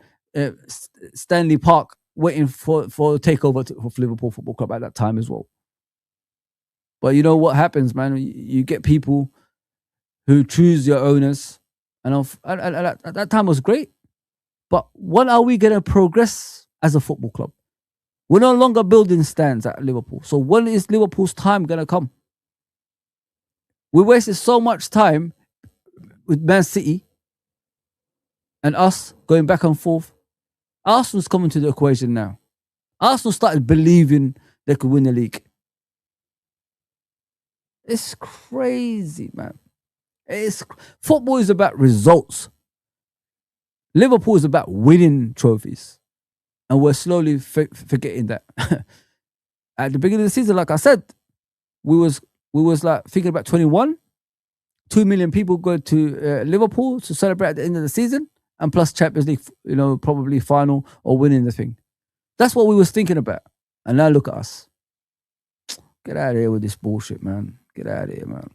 Stanley Park, waiting for a takeover of Liverpool Football Club at that time as well. But you know what happens, man? You get people who choose your owners, and at that time was great. But when are we going to progress as a football club? We're no longer building stands at Liverpool. So when is Liverpool's time going to come? We wasted so much time with Man City and us going back and forth. Arsenal's coming to the equation now. Arsenal started believing they could win the league. It's crazy, man. Football is about results. Liverpool is about winning trophies. And we're slowly forgetting that. At the beginning of the season, like I said, we was like thinking about 21. 2 million people go to Liverpool to celebrate at the end of the season, and plus Champions League, probably final or winning the thing. That's what we was thinking about. And now look at us. Get out of here with this bullshit, man. Get out of here, man.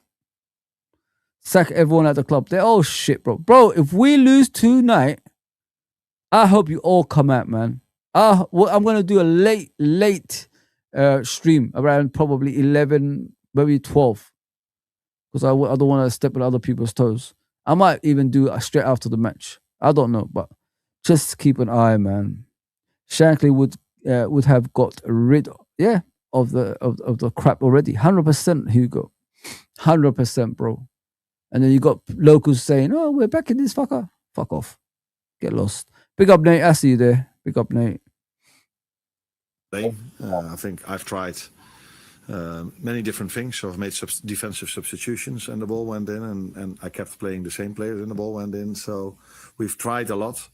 Sack everyone at the club. They're all shit, bro. Bro, if we lose tonight, I hope you all come out, man. I'm going to do a late stream around probably 11, maybe 12. Because I don't want to step on other people's toes. I might even do it straight after the match. I don't know, but just keep an eye, man. Shankly would have got rid of the crap already. 100%, Hugo. 100%, bro. And then you got locals saying, "Oh, we're back in this fucker." Fuck off. Get lost. Big up, Nate. I see you there. Big up, Nate. I think I've tried many different things. So I've made defensive substitutions and the ball went in, and I kept playing the same players and the ball went in. So we've tried a lot.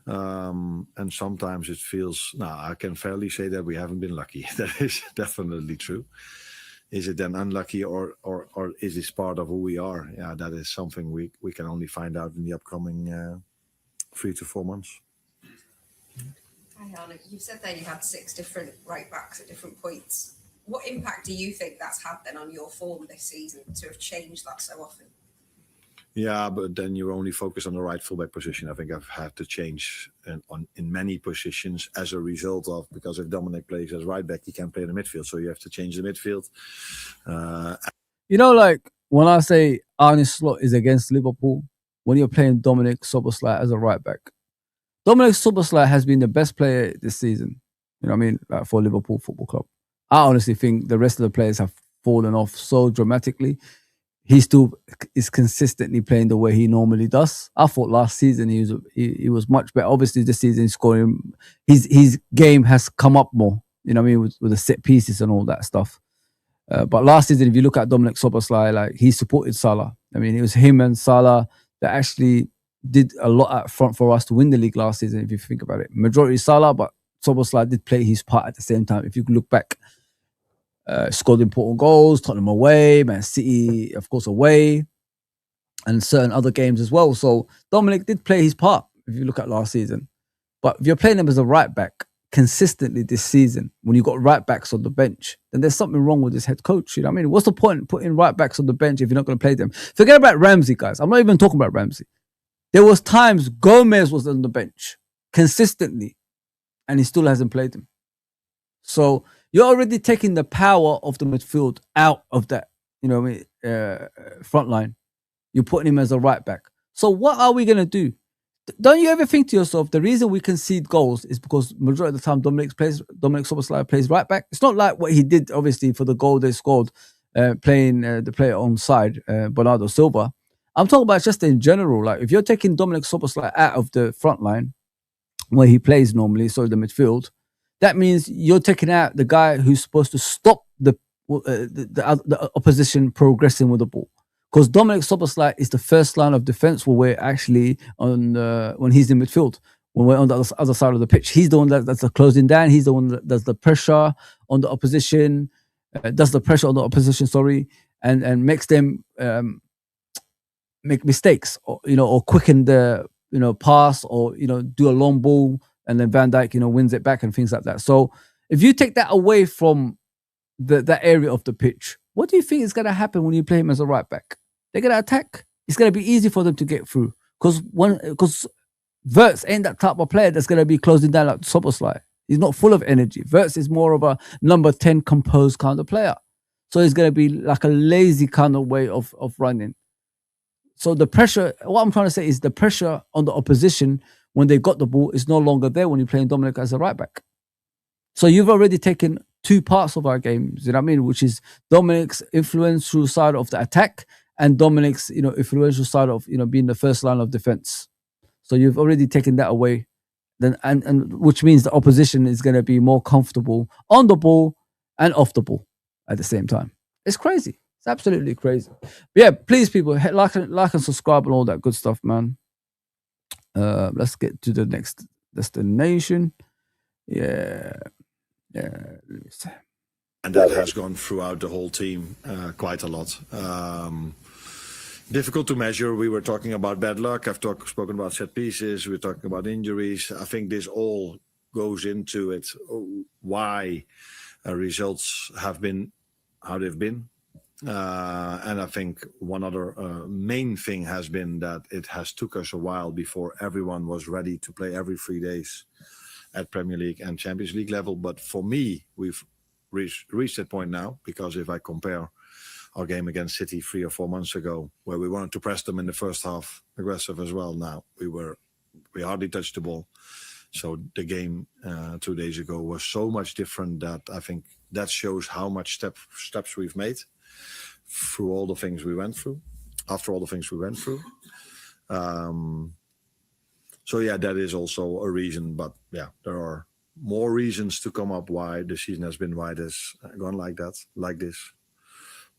And sometimes it feels, I can fairly say that we haven't been lucky. That is definitely true. Is it then unlucky or is this part of who we are? Yeah, that is something we can only find out in the upcoming 3 to 4 months. Hi, Arne. You've said there you had 6 different right backs at different points. What impact do you think that's had then on your form this season to have changed that so often? Yeah, but then you only focus on the right fullback position. I think I've had to change in many positions as a result of, because if Dominic plays as right back, he can't play in the midfield. So you have to change the midfield. Like when I say Arne Slot is against Liverpool, when you're playing Dominic Szoboszlai as a right back, Dominic Szoboszlai has been the best player this season. You know what I mean? Like for Liverpool Football Club. I honestly think the rest of the players have fallen off so dramatically. He still is consistently playing the way he normally does. I thought last season he was much better. Obviously, this season he's scoring. His game has come up more. You know what I mean, with the set pieces and all that stuff. But last season, if you look at Dominic Szoboszlai, like he supported Salah. I mean, it was him and Salah that actually did a lot up front for us to win the league last season. If you think about it, majority Salah, but Szoboszlai did play his part at the same time. If you look back. Scored important goals, Tottenham away, Man City, of course, away, and certain other games as well. So Dominic did play his part, if you look at last season. But if you're playing him as a right back consistently this season, when you've got right backs on the bench, then there's something wrong with this head coach. You know what I mean? What's the point in putting right backs on the bench if you're not going to play them? Forget about Ramsey, guys. I'm not even talking about Ramsey. There was times Gomez was on the bench consistently, and he still hasn't played him. So you're already taking the power of the midfield out of that, front line. You're putting him as a right back. So what are we going to do? Don't you ever think to yourself, the reason we concede goals is because majority of the time Dominic Szoboszlai plays right back? It's not like what he did, obviously, for the goal they scored, playing the player on side, Bernardo Silva. I'm talking about just in general. Like if you're taking Dominic Szoboszlai out of the front line, where he plays normally, so the midfield, that means you're taking out the guy who's supposed to stop the opposition progressing with the ball. Because Dominic Szoboszlai is the first line of defense when we're actually when he's in midfield. When we're on the other side of the pitch, he's the one that's the closing down. He's the one that does the pressure on the opposition, and makes them make mistakes, or quicken the pass, or do a long ball. And then Van Dijk, wins it back and things like that. So if you take that away from that area of the pitch, what do you think is going to happen when you play him as a right back? They're going to attack. It's going to be easy for them to get through because Wirtz ain't that type of player that's going to be closing down like Szoboszlai. He's not full of energy. Wirtz is more of a number 10 composed kind of player. So it's going to be like a lazy kind of way of running. So the pressure, what I'm trying to say is the pressure on the opposition when they got the ball is no longer there when you're playing Dominic as a right back. So you've already taken two parts of our games, you know what I mean? Which is Dominic's influential side of the attack and Dominic's, influential side of, being the first line of defense. So you've already taken that away. Then and which means the opposition is going to be more comfortable on the ball and off the ball at the same time. It's crazy. It's absolutely crazy. But yeah, please, people, like and subscribe and all that good stuff, man. Let's get to the next destination. Yeah. Let me see. And that has gone throughout the whole team quite a lot. Difficult to measure. We were talking about bad luck. I've spoken about set pieces. We're talking about injuries. I think this all goes into it. Why results have been how they've been. And I think one other main thing has been that it has took us a while before everyone was ready to play every 3 days at Premier League and Champions League level. But for me, we've reached that point now, because if I compare our game against City 3 or 4 months ago, where we wanted to press them in the first half, aggressive as well. Now we hardly touched the ball. So the game 2 days ago was so much different that I think that shows how much steps we've made through all the things we went through. After all the things we went through. So yeah, that is also a reason. But yeah, there are more reasons to come up why the season has been why it has gone like that, like this.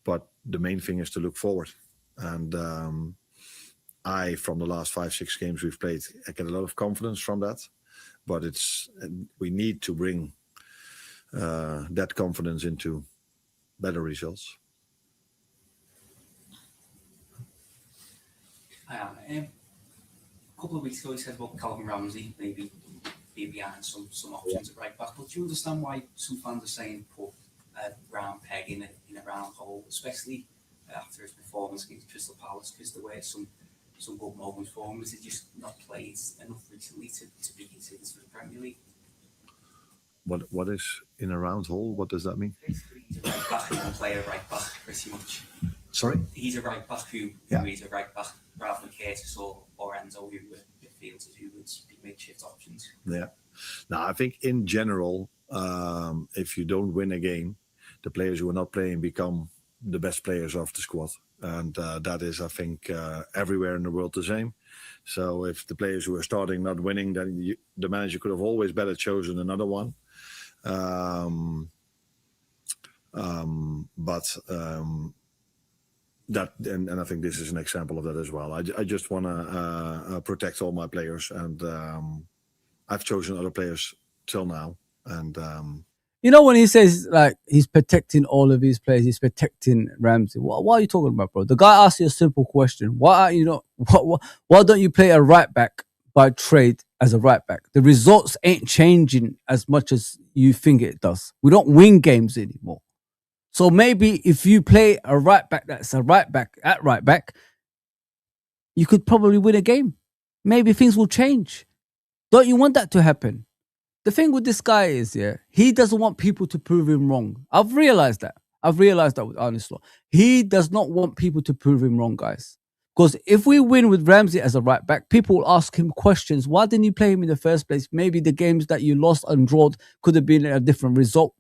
But the main thing is to look forward. And from the last 5-6 games we've played, I get a lot of confidence from that. But we need to bring that confidence into better results. A couple of weeks ago, he said about Calvin Ramsey maybe be behind some options at right back. But do you understand why some fans are saying put a round peg in a round hole, especially after his performance against Crystal Palace? Because there were some good moments for him. Has he just not played enough recently to be considered for the Premier League? What is in a round hole? What does that mean? Basically, he's a right back who can play a right back pretty much. Sorry? He's a right back who is a right back rather than Curtis or Enzo, who midfielders who would be makeshift options. Yeah. Now, I think in general, if you don't win a game, the players who are not playing become the best players of the squad. And that is, I think, everywhere in the world the same. So if the players who are starting not winning, then the manager could have always better chosen another one. That and I think this is an example of that as well. I just want to protect all my players, and I've chosen other players till now. And when he says like he's protecting all of his players, he's protecting Ramsey. What are you talking about, bro? The guy asked you a simple question. Why don't you play a right back by trade as a right back? The results ain't changing as much as you think it does. We don't win games anymore. So maybe if you play a right back that's a right back at right back, you could probably win a game. Maybe things will change. Don't you want that to happen? The thing with this guy is, he doesn't want people to prove him wrong. I've realized that with Arne Slot. He does not want people to prove him wrong, guys. Because if we win with Ramsey as a right back, people will ask him questions. Why didn't you play him in the first place? Maybe the games that you lost and drawed could have been a different result.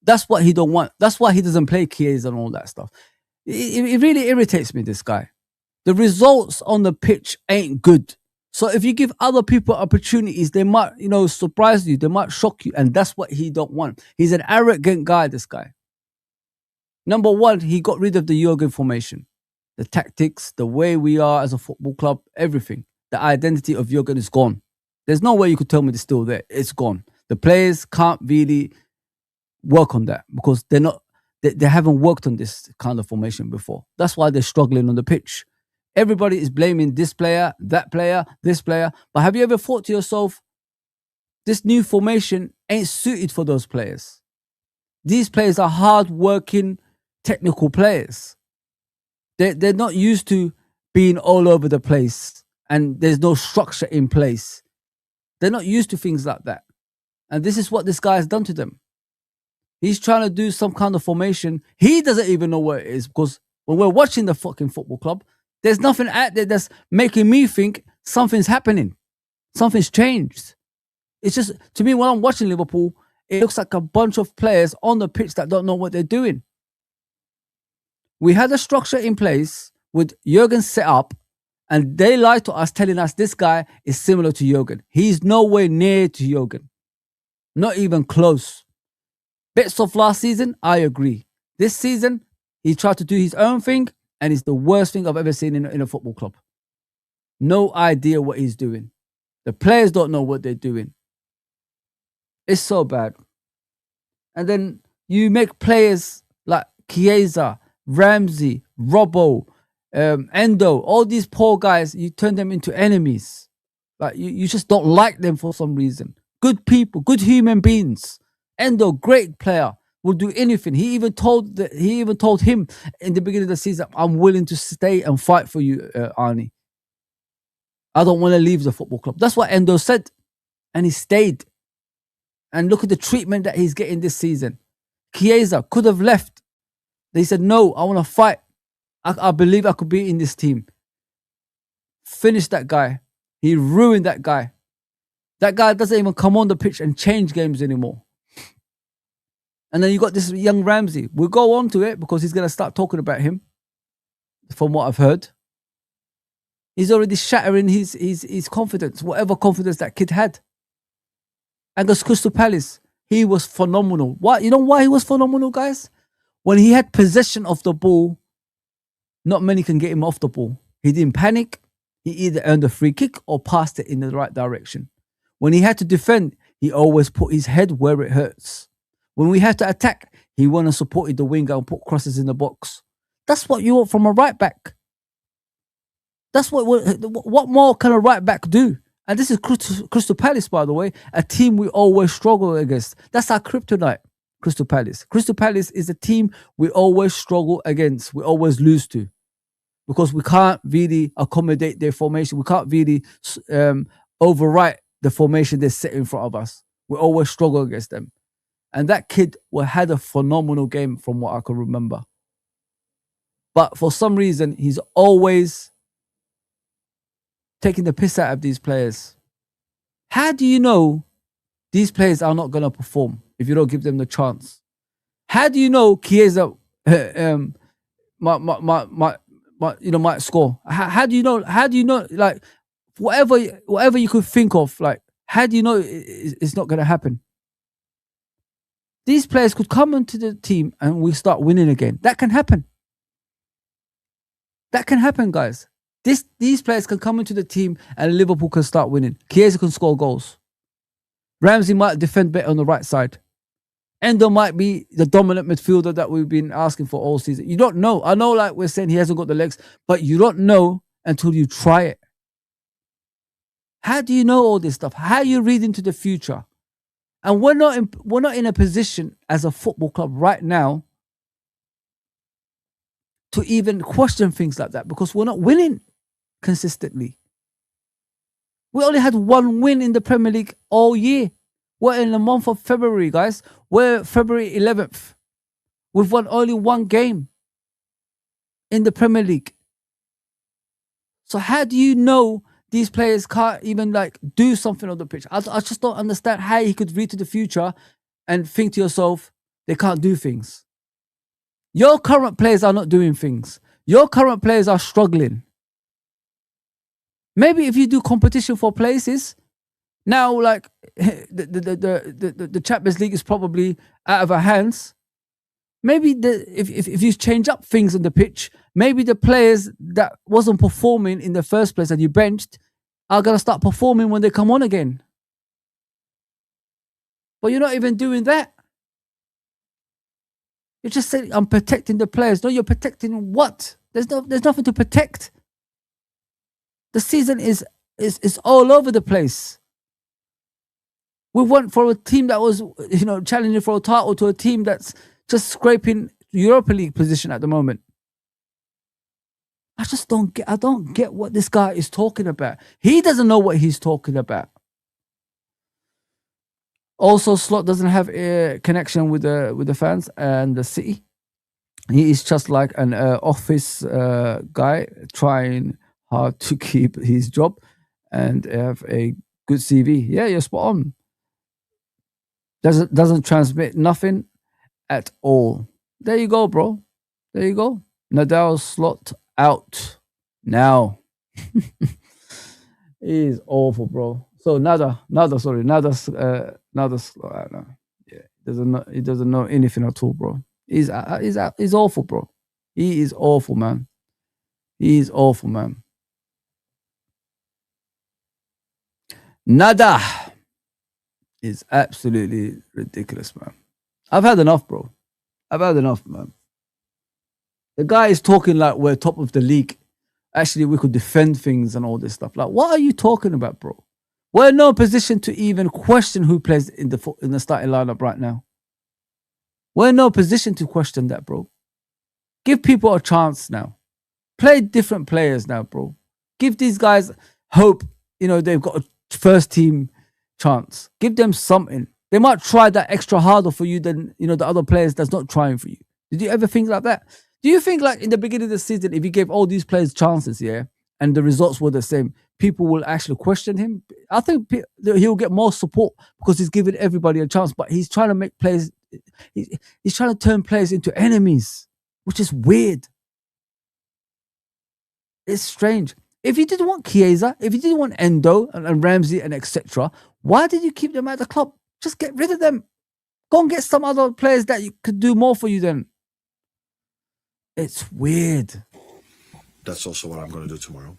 That's what he don't want. That's why he doesn't play Chiesa and all that stuff. It really irritates me, this guy. The results on the pitch ain't good. So if you give other people opportunities, they might, surprise you. They might shock you. And that's what he don't want. He's an arrogant guy, this guy. Number one, he got rid of the Jurgen formation. The tactics, the way we are as a football club, everything. The identity of Jurgen is gone. There's no way you could tell me it's still there. It's gone. The players can't really work on that because they haven't worked on this kind of formation before. That's why they're struggling on the pitch. Everybody is blaming this player, that player, this player. But have you ever thought to yourself, this new formation ain't suited for those players? These players are hard-working, technical players. They're not used to being all over the place and there's no structure in place. They're not used to things like that. And this is what this guy has done to them. He's trying to do some kind of formation. He doesn't even know what it is, because when we're watching the fucking football club, there's nothing out there that's making me think something's happening. Something's changed. It's just, to me, when I'm watching Liverpool, it looks like a bunch of players on the pitch that don't know what they're doing. We had a structure in place with Jurgen set up, and they lied to us, telling us this guy is similar to Jurgen. He's nowhere near to Jurgen. Not even close. Bits of last season, I agree. This season, he tried to do his own thing, and it's the worst thing I've ever seen in a football club. No idea what he's doing. The players don't know what they're doing. It's so bad. And then you make players like Chiesa, Ramsey, Robbo, Endo, all these poor guys, you turn them into enemies. Like you just don't like them for some reason. Good people, good human beings. Endo, great player, will do anything. He even told him in the beginning of the season, I'm willing to stay and fight for you, Arnie. I don't want to leave the football club. That's what Endo said. And he stayed. And look at the treatment that he's getting this season. Chiesa could have left. They said, no, I want to fight. I believe I could be in this team. Finish that guy. He ruined that guy. That guy doesn't even come on the pitch and change games anymore. And then you got this young Ramsey. We'll go on to it because he's going to start talking about him, from what I've heard. He's already shattering his confidence, whatever confidence that kid had. Against Crystal Palace, he was phenomenal. Why? You know why he was phenomenal, guys? When he had possession of the ball, not many can get him off the ball. He didn't panic. He either earned a free kick or passed it in the right direction. When he had to defend, he always put his head where it hurts. When we had to attack, he went and supported the winger and put crosses in the box. That's what you want from a right back. That's what more can a right back do? And this is Crystal Palace, by the way, a team we always struggle against. That's our kryptonite, Crystal Palace. Crystal Palace is a team we always struggle against. We always lose to, because we can't really accommodate their formation. We can't really overwrite the formation they set in front of us. We always struggle against them. And that kid had a phenomenal game from what I can remember. But for some reason, he's always taking the piss out of these players. How do you know these players are not going to perform if you don't give them the chance? How do you know Chiesa might score? How do you know? How do you know? Like whatever you could think of, like how do you know it's not going to happen? These players could come into the team and we start winning again. That can happen. That can happen, guys. These players can come into the team and Liverpool can start winning. Chiesa can score goals. Ramsey might defend better on the right side. Endo might be the dominant midfielder that we've been asking for all season. You don't know. I know, like we're saying, he hasn't got the legs, but you don't know until you try it. How do you know all this stuff? How you read into the future? And we're not in a position as a football club right now to even question things like that, because we're not winning consistently. We only had one win in the Premier League all year. We're in the month of February, guys. We're February 11th. We've won only one game in the Premier League. So how do you know these players can't even like do something on the pitch? I just don't understand how you could read to the future and think to yourself, they can't do things. Your current players are not doing things. Your current players are struggling. Maybe if you do competition for places, now like the Champions League is probably out of our hands. Maybe if you change up things on the pitch, maybe the players that wasn't performing in the first place that you benched are going to start performing when they come on again. But you're not even doing that. You're just saying, I'm protecting the players. No, you're protecting what? There's nothing to protect. The season is all over the place. We went for a team that was, challenging for a title to a team that's just scraping Europa League position at the moment. I don't get what this guy is talking about. He doesn't know what he's talking about. Also, Slot doesn't have a connection with the fans and the city. He is just like an office guy trying hard to keep his job and have a good CV. Yeah, you're spot on. Doesn't transmit nothing at all. There you go, bro. There you go. Nadal Slot out now. He is awful, bro. So Nada's I don't know. Yeah, he doesn't know anything at all, bro. He's awful, bro. He is awful, man. He is awful, man. Nada is absolutely ridiculous, man. I've had enough, bro. I've had enough, man. The guy is talking like we're top of the league. Actually, we could defend things and all this stuff. Like, what are you talking about, bro? We're in no position to even question who plays in the starting lineup right now. We're in no position to question that, bro. Give people a chance now. Play different players now, bro. Give these guys hope. You know, they've got a first team chance. Give them something. They might try that extra harder for you than, you know, the other players that's not trying for you. Did you ever think like that? Do you think, like, in the beginning of the season, if you gave all these players chances, yeah, and the results were the same, people will actually question him? I think he'll get more support because he's giving everybody a chance, but he's trying to make players, he's trying to turn players into enemies, which is weird. It's strange. If you didn't want Chiesa, if you didn't want Endo and Ramsey and etc., why did you keep them at the club? Just get rid of them. Go and get some other players that could do more for you then. It's weird. That's also what I'm going to do tomorrow.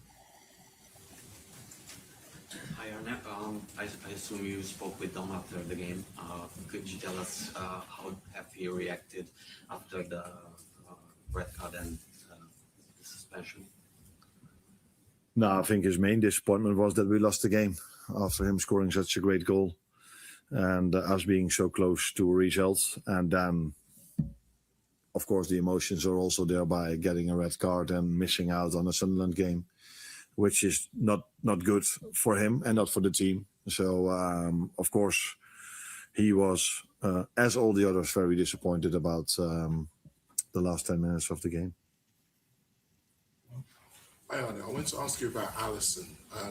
Hi, Arne. I assume you spoke with Dom after the game. Could you tell us how have you reacted after the red card and the suspension? No, I think his main disappointment was that we lost the game after him scoring such a great goal and us being so close to a result. And then, of course, the emotions are also there by getting a red card and missing out on a Sunderland game, which is not good for him and not for the team. So, of course, he was, as all the others, very disappointed about the last 10 minutes of the game. Hi, Arne. I want to ask you about Alisson.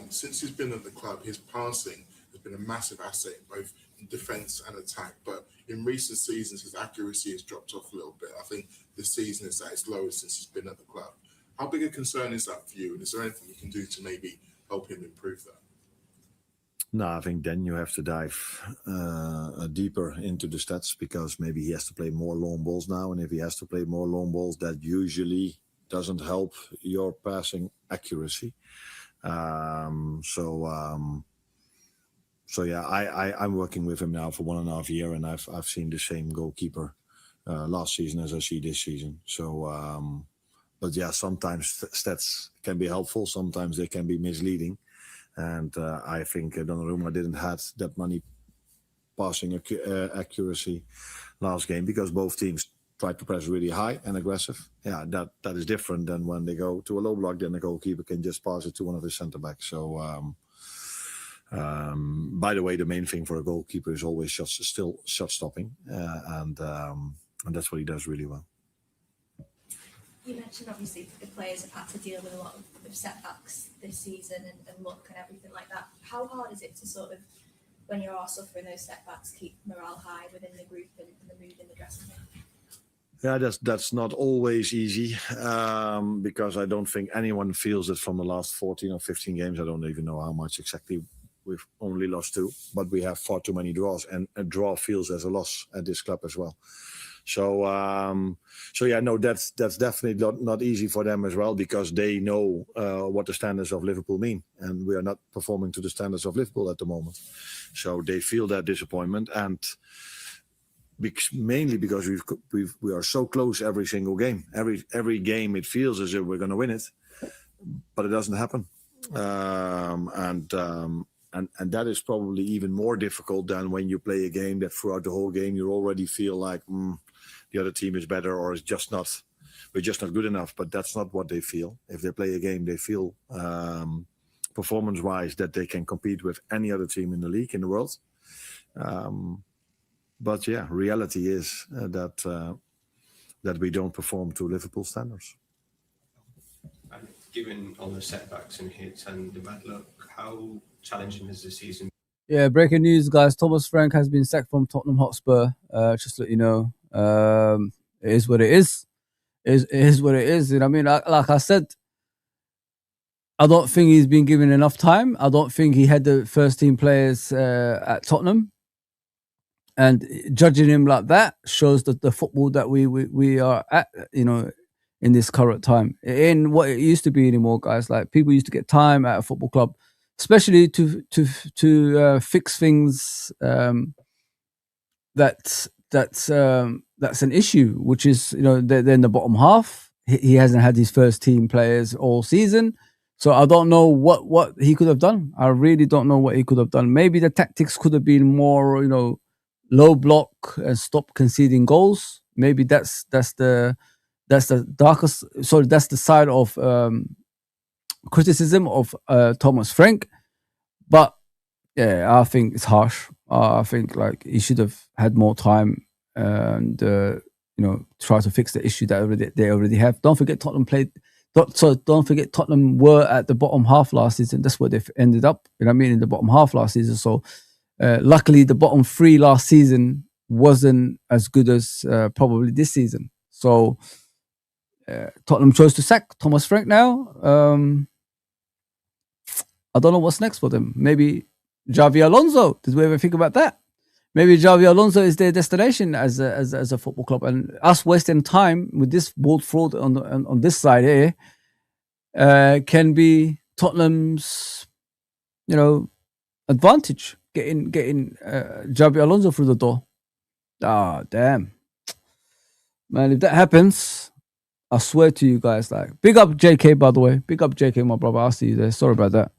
Since he's been at the club, his passing has been a massive asset, both in defence and attack. But in recent seasons, his accuracy has dropped off a little bit. I think this season is at its lowest since he's been at the club. How big a concern is that for you? And is there anything you can do to maybe help him improve that? No, I think then you have to dive deeper into the stats because maybe he has to play more long balls now. And if he has to play more long balls, that usually doesn't help your passing accuracy. So yeah, I'm working with him now for 1.5 years, and I've seen the same goalkeeper last season as I see this season. So, but yeah, sometimes stats can be helpful, sometimes they can be misleading, and I think Donnarumma didn't have that many passing accuracy last game because both teams tried to press really high and aggressive. Yeah, that is different than when they go to a low block, then the goalkeeper can just pass it to one of his centre backs. So, by the way, the main thing for a goalkeeper is always shot stopping, and that's what he does really well. You mentioned obviously the players have had to deal with a lot of setbacks this season and luck and everything like that. How hard is it to sort of, when you are suffering those setbacks, keep morale high within the group and the mood in the dressing room? Yeah, that's not always easy because I don't think anyone feels it from the last 14 or 15 games. I don't even know how much exactly. We've only lost 2, but we have far too many draws, and a draw feels as a loss at this club as well. So yeah, no, that's definitely not easy for them as well because they know what the standards of Liverpool mean, and we are not performing to the standards of Liverpool at the moment. So they feel that disappointment, and mainly because we are so close every single game. Every game it feels as if we're going to win it, but it doesn't happen. And that is probably even more difficult than when you play a game that throughout the whole game you already feel like the other team is better or we're just not good enough. But that's not what they feel. If they play a game, they feel performance-wise that they can compete with any other team in the league, in the world. But yeah, reality is that we don't perform to Liverpool standards. And given all the setbacks and hits and the bad luck, how challenging is the season? Yeah, breaking news, guys. Thomas Frank has been sacked from Tottenham Hotspur. Just to let you know, it is what it is. It is what it is. You know what I mean? Like I said, I don't think he's been given enough time. I don't think he had the first team players at Tottenham. And judging him like that shows that the football that we are at, you know, in this current time. In what it used to be anymore, guys. Like, people used to get time at a football club, especially to fix things that's an issue, which is, you know, they're in the bottom half. He hasn't had his first team players all season, so I don't know what he could have done. I really don't know what he could have done. Maybe the tactics could have been more, you know, low block and stop conceding goals. Maybe that's the darkest. Sorry, that's the side of criticism of Thomas Frank. But yeah, I think it's harsh. I think, like, he should have had more time and you know, try to fix the issue that they already have. Don't forget Tottenham played. Don't forget Tottenham were at the bottom half last season. That's where they've ended up. You know what I mean? In the bottom half last season. So luckily, the bottom three last season wasn't as good as probably this season. So Tottenham chose to sack Thomas Frank now. I don't know what's next for them. Maybe Xavi Alonso. Did we ever think about that? Maybe Xavi Alonso is their destination as a football club, and us wasting time with this bold fraud on this side here can be Tottenham's, you know, advantage. Getting Xavi Alonso through the door. Ah, damn, man! If that happens, I swear to you guys, like, big up JK, by the way. Big up JK, my brother. I'll see you there. Sorry about that.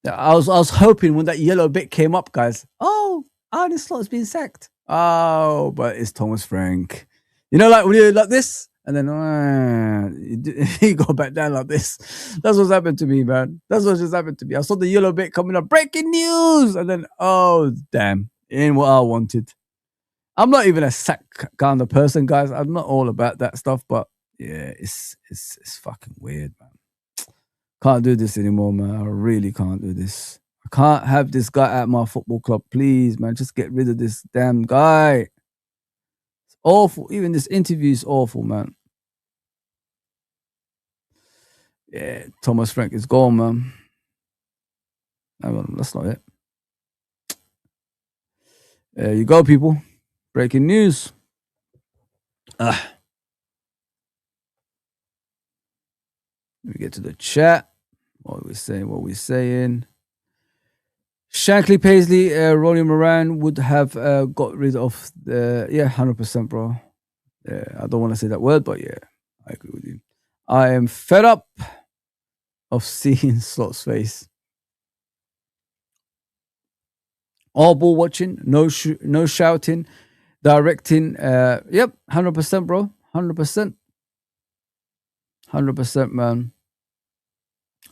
I was hoping when that yellow bit came up, guys. Oh, Arne Slot's been sacked. Oh, but it's Thomas Frank. You know, like when you're like this, and then he go back down like this. That's what's happened to me, man. That's what just happened to me. I saw the yellow bit coming up, breaking news, and then, oh damn, ain't what I wanted. I'm not even a sack kind of person, guys. I'm not all about that stuff, but yeah, it's fucking weird, man. Can't do this anymore, man. I really can't do this. I can't have this guy at my football club. Please, man, just get rid of this damn guy. It's awful. Even this interview is awful, man. Yeah, Thomas Frank is gone, man. Hang on, that's not it. There you go, people. Breaking news. Let me get to the chat. What are we saying? Shankly, Paisley, Ronnie Moran would have got rid of the... Yeah, 100%, bro. Yeah, I don't want to say that word, but yeah, I agree with you. I am fed up of seeing Slot's face. All ball watching, no shouting, directing. Yep, 100%, bro. 100%. 100%, man.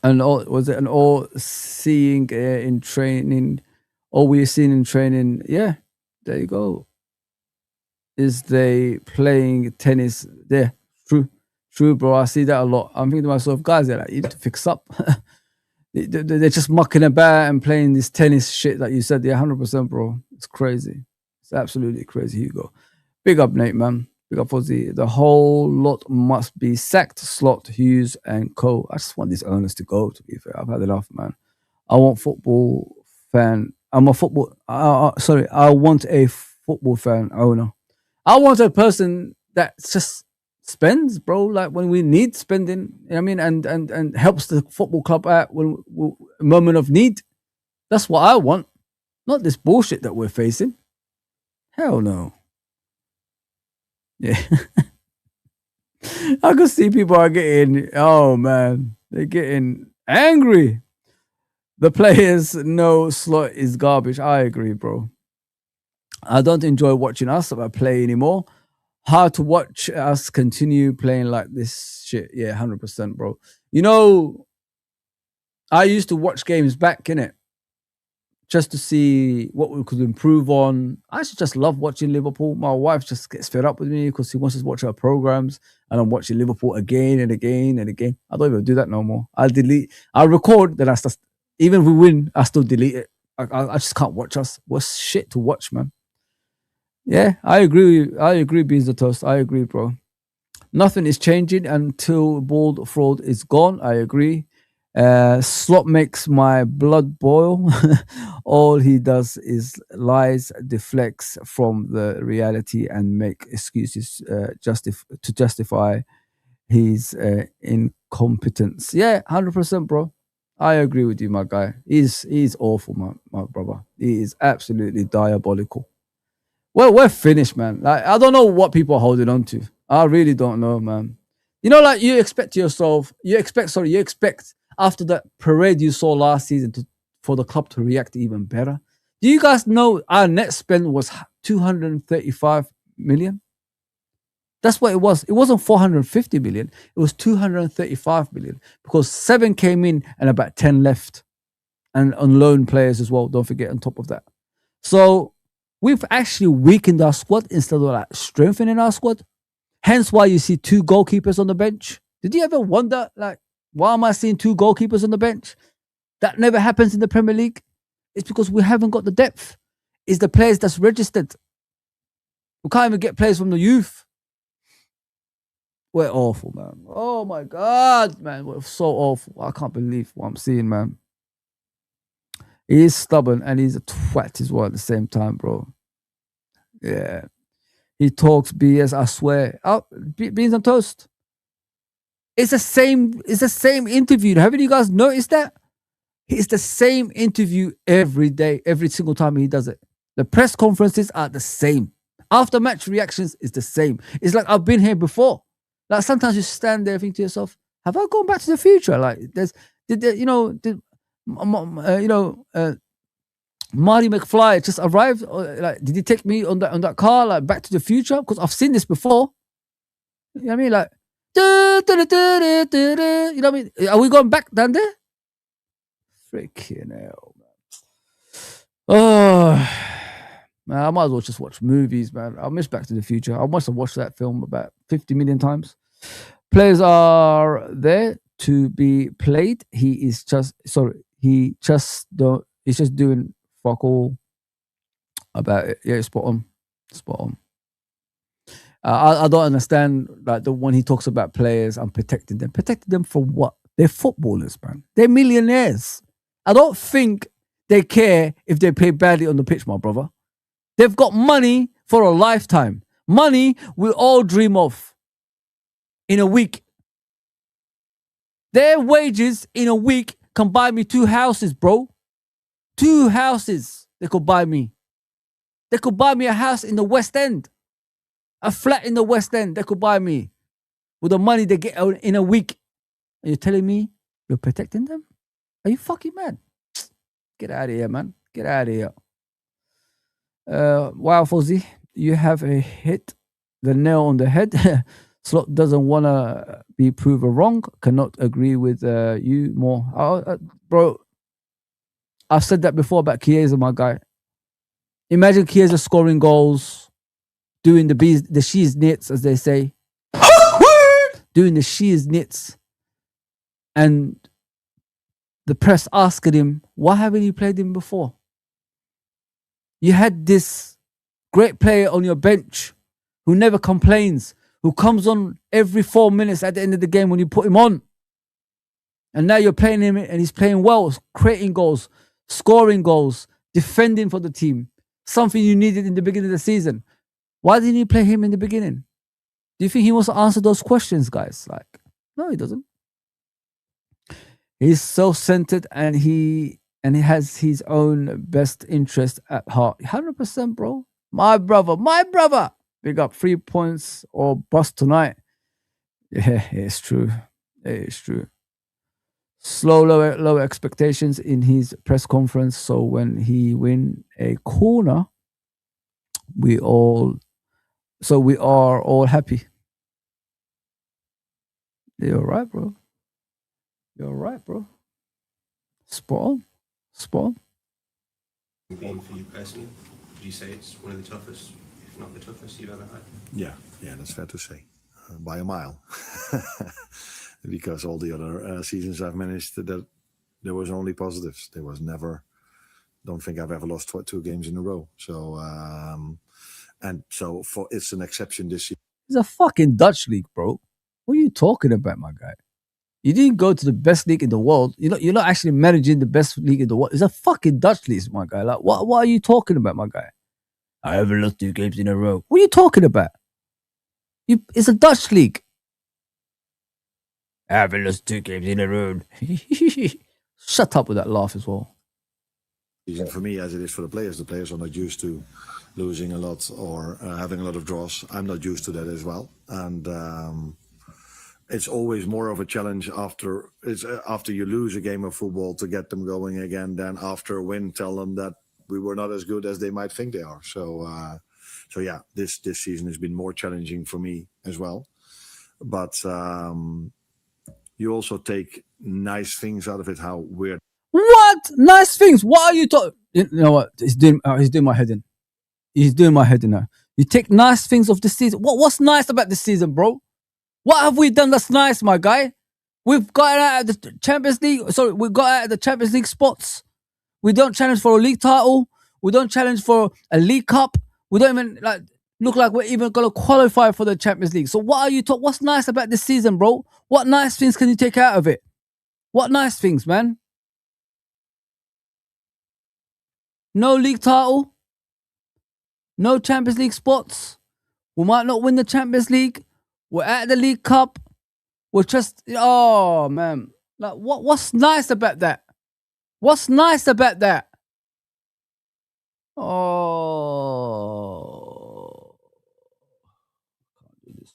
And was it an all seeing in training? All we're seeing in training, yeah, there you go. Is they playing tennis? Yeah, true, bro. I see that a lot. I'm thinking to myself, guys, they're like, you need to fix up. They're just mucking about and playing this tennis shit that you said. Yeah, 100%, bro. It's crazy. It's absolutely crazy, Hugo. Big up, Nate, man. Big up, Fozi. The whole lot must be sacked. Slot, Hughes, and co. I just want these owners to go, to be fair. I've had enough, man. I want football fan. I want a football fan owner. I want a person that just spends, bro, like when we need spending, you know what I mean, and helps the football club out when a moment of need. That's what I want. Not this bullshit that we're facing. Hell no. Yeah. I can see people are getting, oh man, they're getting angry. The players know Slot is garbage. I agree, bro. I don't enjoy watching us play anymore. Hard to watch us continue playing like this shit. Yeah, 100%, bro. You know, I used to watch games back, innit? just to see what we could improve on. I actually just love watching Liverpool. My wife just gets fed up with me because she wants to watch her programs, and I'm watching Liverpool again and again and again. I don't even do that no more. I record, then I start, even if we win, I still delete it. I just can't watch us. What's shit to watch, man? Yeah, I agree. I agree, Beans the Toast. I agree, bro. Nothing is changing until bald fraud is gone. I agree. Slot makes my blood boil. All he does is lies, deflects from the reality, and make excuses to justify his incompetence. Yeah, 100%, bro. I agree with you, my guy. He's awful, my brother. He is absolutely diabolical. Well, we're finished, man. Like, I don't know what people are holding on to. I really don't know, man. You know, like you expect after that parade you saw last season for the club to react even better. Do you guys know our net spend was 235 million? That's what it was. It wasn't 450 million. It was 235 million because 7 came in and about 10 left, and on loan players as well. Don't forget on top of that. So we've actually weakened our squad instead of like strengthening our squad. Hence why you see 2 goalkeepers on the bench. Did you ever wonder, like, why am I seeing 2 goalkeepers on the bench? That never happens in the Premier League. It's because we haven't got the depth. It's the players that's registered. We can't even get players from the youth. We're awful, man. Oh my God, man. We're so awful. I can't believe what I'm seeing, man. He is stubborn and he's a twat as well at the same time, bro. Yeah. He talks BS, I swear. Oh, Beans on Toast. It's the same interview. Haven't you guys noticed that? It's the same interview every day, every single time he does it. The press conferences are the same. After match reactions is the same. It's like I've been here before. Like sometimes you stand there and think to yourself, have I gone back to the future? Like Marty McFly just arrived. Like, did he take me on that car, like Back to the Future? Because I've seen this before. You know what I mean? Like, you know what I mean? Are we going back down there? Freaking hell, man. Oh, man, I might as well just watch movies, man. I miss Back to the Future. I must have watched that film about 50 million times. Players are there to be played. He's just doing fuck all about it. Yeah, spot on. I don't understand like when he talks about players and protecting them. Protecting them for what? They're footballers, man. They're millionaires. I don't think they care if they play badly on the pitch, my brother. They've got money for a lifetime. Money we all dream of in a week. Their wages in a week can buy me 2 houses, bro. 2 houses they could buy me. They could buy me a house in the West End. A flat in the West End they could buy me with the money they get in a week. And you're telling me you're protecting them? Are you fucking mad? Get out of here, man. Get out of here. Wow, Fozi, you have hit the nail on the head. Slot doesn't want to be proven wrong. Cannot agree with you more. Bro, I've said that before about Chiesa, my guy. Imagine Chiesa scoring goals, doing the she's knits, as they say. Doing the she's knits. And the press asking him, why haven't you played him before? You had this great player on your bench who never complains, who comes on every 4 minutes at the end of the game when you put him on. And now you're playing him and he's playing well, creating goals, scoring goals, defending for the team. Something you needed in the beginning of the season. Why didn't you play him in the beginning? Do you think he wants to answer those questions, guys? Like, no, he doesn't. He's self-centered and he has his own best interest at heart. 100%, bro. My brother. Big up 3 points or bust tonight. Yeah, it's true. It's true. Lower expectations in his press conference. So when he win a corner, we are all happy. You're right, bro. You're right, bro. Spot on. game for you personally? Would you say it's one of the toughest, if not the toughest you've ever had? Yeah, that's fair to say, by a mile. Because all the other seasons I've managed, that there was only positives. There was never. Don't think I've ever lost 2 games in a row. So it's an exception this year. It's a fucking Dutch league, bro. What are you talking about, my guy? You didn't go to the best league in the world. You're not actually managing the best league in the world. It's a fucking Dutch league, my guy. Like, what are you talking about, my guy? I haven't lost 2 games in a row. What are you talking about? It's a Dutch league. I haven't lost 2 games in a row. Shut up with that laugh as well. For me, as it is for the players are not used to losing a lot or having a lot of draws. I'm not used to that as well, and it's always more of a challenge after you lose a game of football to get them going again than after a win. Tell them that we were not as good as they might think they are. So yeah, this season has been more challenging for me as well, but you also take nice things out of it. How weird. What nice things? What are you talking? You know what? He's doing my head in. He's doing my head in now. You take nice things of the season. What's nice about this season, bro? What have we done that's nice, my guy? We've got out of the Champions League. Sorry, we got out of the Champions League spots. We don't challenge for a league title. We don't challenge for a League Cup. We don't even look like we're even gonna qualify for the Champions League. So what are you talking? What's nice about this season, bro? What nice things can you take out of it? What nice things, man? No league title. No Champions League spots. We might not win the Champions League. We're at the League Cup. We're just, oh man. Like, what's nice about that? What's nice about that? Oh. Can't do this.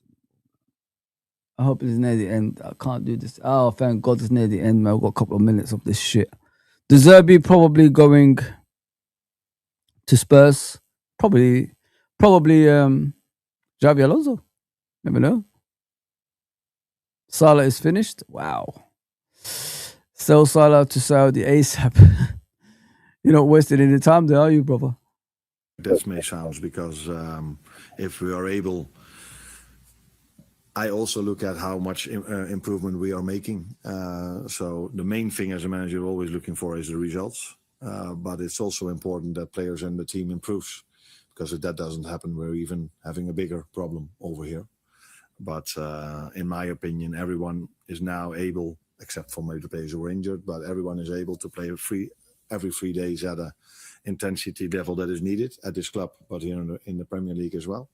I hope it's near the end. I can't do this. Oh, thank God it's near the end, man. We've got a couple of minutes of this shit. De Zerbi probably going to Spurs. Probably Xavi Alonso. Never know. Salah is finished. Wow. Sell Salah to Saudi ASAP. You're not wasting any time there, are you, brother? That may sound because if we are able, I also look at how much improvement we are making. So the main thing as a manager you're always looking for is the results. But it's also important that players and the team improves, because if that doesn't happen, we're even having a bigger problem over here. But in my opinion, everyone is now able, except for maybe the players who were injured, but everyone is able to play every 3 days at a intensity level that is needed at this club, but here in the Premier League as well.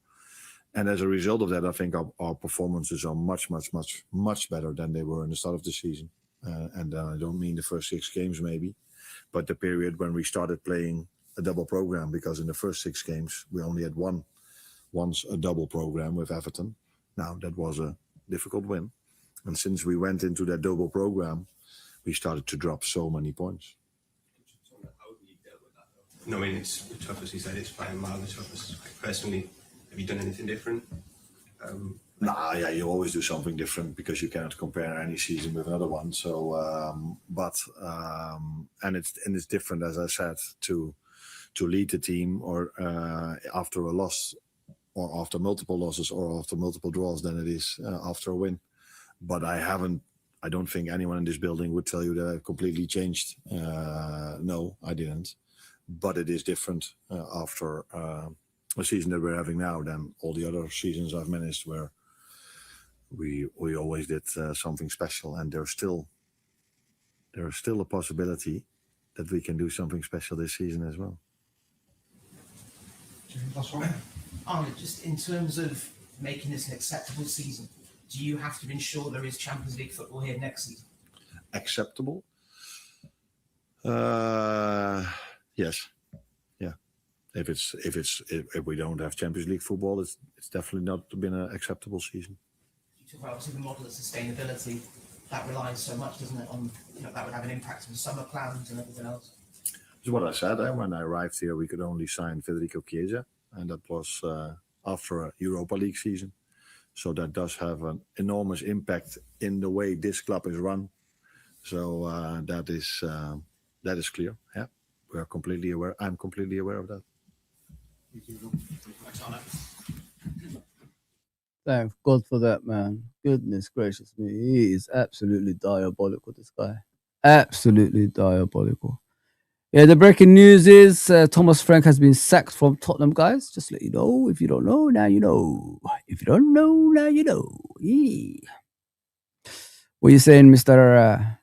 And as a result of that, I think our performances are much, much, much, much better than they were in the start of the season. And I don't mean the first 6 games maybe, but the period when we started playing a double program, because in the first 6 games we only had once a double program with Everton. Now that was a difficult win, and since we went into that double program, we started to drop so many points. No, I mean, it's the toughest. He said it's by a mile the toughest. Personally, have you done anything different? Yeah, you always do something different because you cannot compare any season with another one. So, and it's different, as I said, to lead the team or after a loss, or after multiple losses, or after multiple draws than it is after a win. But I don't think anyone in this building would tell you that I've completely changed. No, I didn't. But it is different after a season that we're having now than all the other seasons I've managed, where we always did something special, and there's still a possibility that we can do something special this season as well. Arnold, just in terms of making this an acceptable season, do you have to ensure there is Champions League football here next season? Acceptable? Yes. Yeah. If we don't have Champions League football, it's definitely not been an acceptable season. You talk about obviously the model of sustainability. That relies so much, doesn't it, on that would have an impact on summer plans and everything else. That's what I said. When I arrived here, we could only sign Federico Chiesa, and that was after a Europa League season. So that does have an enormous impact in the way this club is run. So that is clear. Yeah, we are completely aware. I'm completely aware of that. Thank God for that, man. Goodness gracious me. He is absolutely diabolical, this guy. Absolutely diabolical. Yeah, the breaking news is Thomas Frank has been sacked from Tottenham, guys. Just let you know. If you don't know, now you know. If you don't know, now you know. Yeah. What are you saying, Mr.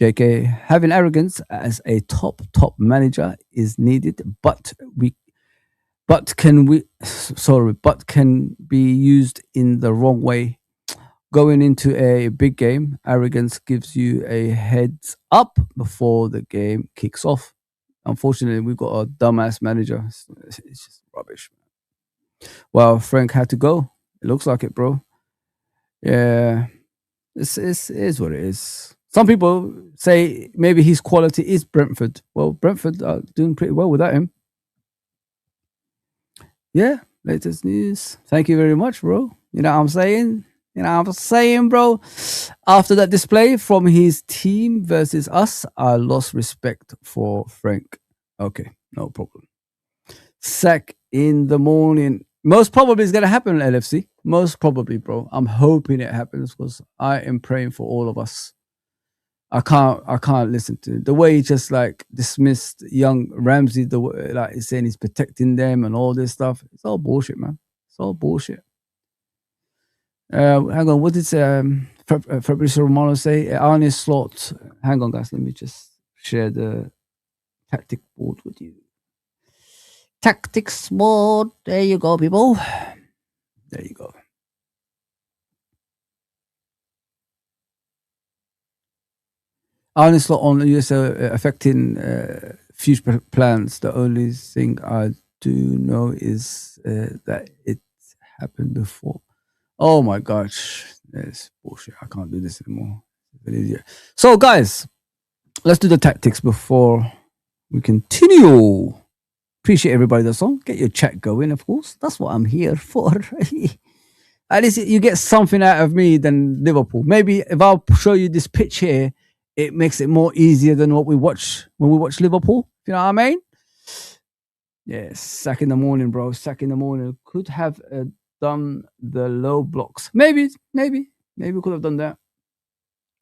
JK? Having arrogance as a top manager is needed, but can be used in the wrong way. Going into a big game, arrogance gives you a heads up before the game kicks off. Unfortunately, we've got a dumbass manager. It's just rubbish. Well, Frank had to go. It looks like it, bro. Yeah, it is what it is. Some people say maybe his quality is Brentford. Well, Brentford are doing pretty well without him. Yeah, latest news. Thank you very much, bro. You know what I'm saying? Bro. After that display from his team versus us, I lost respect for Frank. Okay, no problem. Sack in the morning. Most probably it's going to happen, LFC. Most probably, bro. I'm hoping it happens because I am praying for all of us. I can't listen to the way he just like dismissed young Ramsey, the way, like he's saying he's protecting them and all this stuff. It's all bullshit, man. It's all bullshit. Hang on, what did Fabrizio Romano say? Arne Slot. Hang on, guys. Let me just share the tactic board with you. Tactics board. There you go, people. There you go. Arne Slot on USL affecting future plans. The only thing I do know is that it happened before. Oh my gosh, it's bullshit. I can't do this anymore. So, guys, let's do the tactics before we continue. Appreciate everybody that's on. Get your chat going, of course. That's what I'm here for. At least you get something out of me than Liverpool. Maybe if I'll show you this pitch here, it makes it more easier than what we watch when we watch Liverpool. You know what I mean? Yeah, sack in the morning, bro. Sack in the morning. Could have done the low blocks. Maybe we could have done that.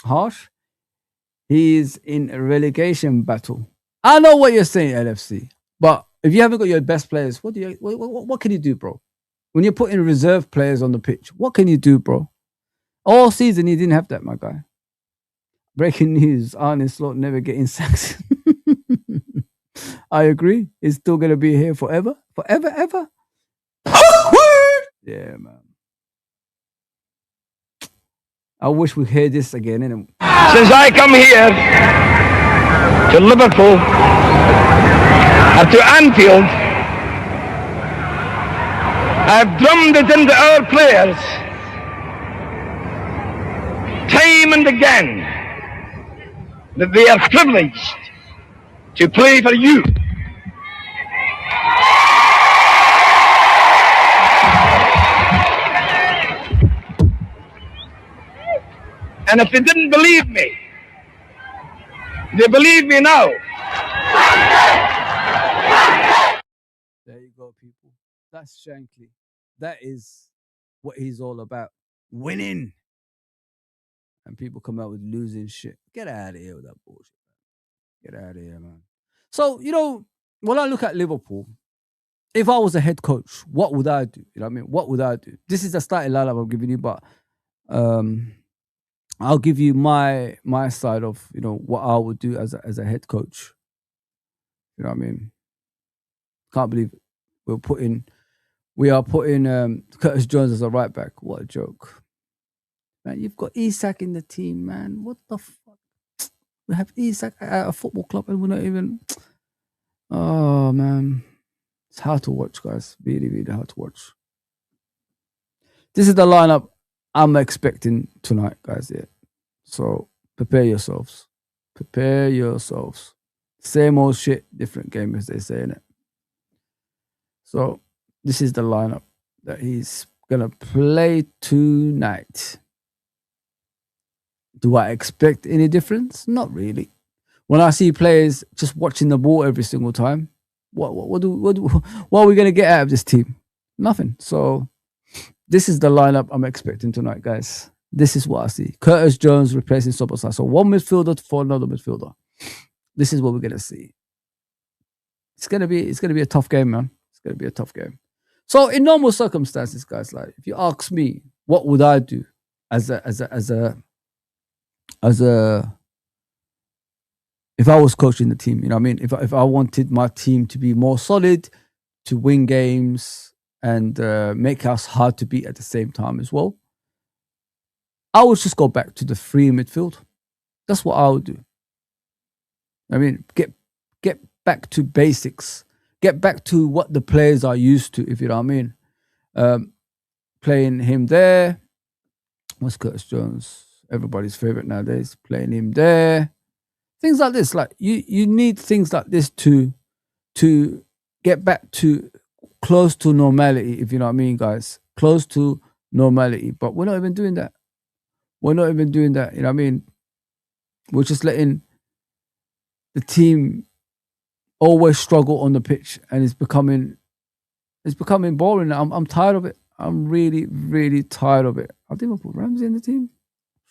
Harsh. He's in a relegation battle. I know what you're saying, LFC. But if you haven't got your best players, what can you do, bro? When you're putting reserve players on the pitch, what can you do, bro? All season he didn't have that, my guy. Breaking news: Arne Slot never getting sacked. I agree. He's still gonna be here forever, ever. Yeah, man. I wish we hear this again. Since I come here to Liverpool, or to Anfield, I've drummed it into our players time and again that they are privileged to play for you. And if they didn't believe me, they believe me now. There you go, people. That's Shankly. That is what he's all about. Winning. And people come out with losing shit. Get out of here with that bullshit, man. Get out of here, man. So, when I look at Liverpool, if I was a head coach, what would I do? You know what I mean? What would I do? This is the starting lineup I'm giving you, but I'll give you my side of what I would do as a head coach. You know what I mean? Can't believe it. We are putting Curtis Jones as a right back. What a joke. Man, you've got Isak in the team, man. What the fuck? We have Isak at a football club and we're not even... Oh, man. It's hard to watch, guys. Really, really hard to watch. This is the lineup I'm expecting tonight, guys. Yeah. So prepare yourselves. Prepare yourselves. Same old shit, different game, as they say, innit? So this is the lineup that he's gonna play tonight. Do I expect any difference? Not really. when I see players just watching the ball every single time, what are we gonna get out of this team? Nothing. So this is the lineup I'm expecting tonight, guys. This is what I see. Curtis Jones replacing Soboslai. So one midfielder for another midfielder. This is what we're gonna see. It's gonna be a tough game, man. It's gonna be a tough game. So in normal circumstances, guys, like if you ask me, what would I do as a if I was coaching the team, you know what I mean? If I wanted my team to be more solid, to win games and make us hard to beat at the same time as well, I would just go back to the free midfield. That's what I would do. I mean, get back to basics. Get back to what the players are used to, if you know what I mean. Playing him there. What's Curtis Jones? Everybody's favorite nowadays. Playing him there. Things like this. Like you need things like this to get back to close to normality, if you know what I mean, guys. Close to normality. But we're not even doing that. We're not even doing that. You know what I mean? We're just letting the team always struggle on the pitch, and it's becoming boring. I'm tired of it. I'm really, really tired of it. I didn't even put Ramsey in the team.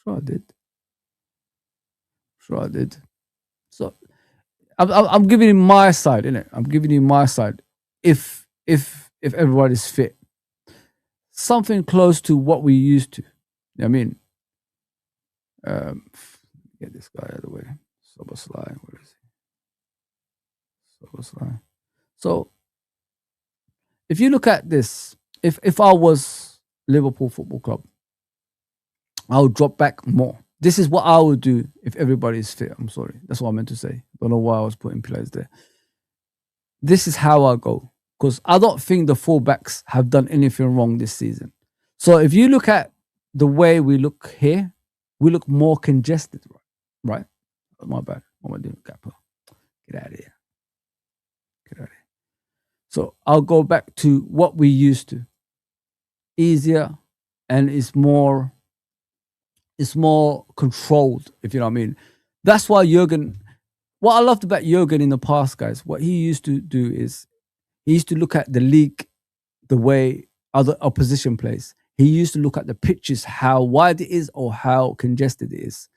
Sure I did. So I'm giving you my side, innit? I'm giving you my side. If everybody's fit, something close to what we used to. You know what I mean? Get this guy out of the way. Soboslai, where is he? Soboslai. So if you look at this, if I was Liverpool Football Club, I would drop back more. This is what I would do if everybody is fit. I'm sorry. That's what I meant to say. Don't know why I was putting players there. This is how I go. Because I don't think the fullbacks have done anything wrong this season. So if you look at the way we look here, we look more congested, right? Oh, my bad. What am I doing? Capo. Get out of here. So I'll go back to what we used to. Easier, and it's more controlled, if you know what I mean. That's why Jurgen, what I loved about Jurgen in the past, guys, what he used to do is he used to look at the league the way other opposition plays. He used to look at the pitches, how wide it is or how congested it is.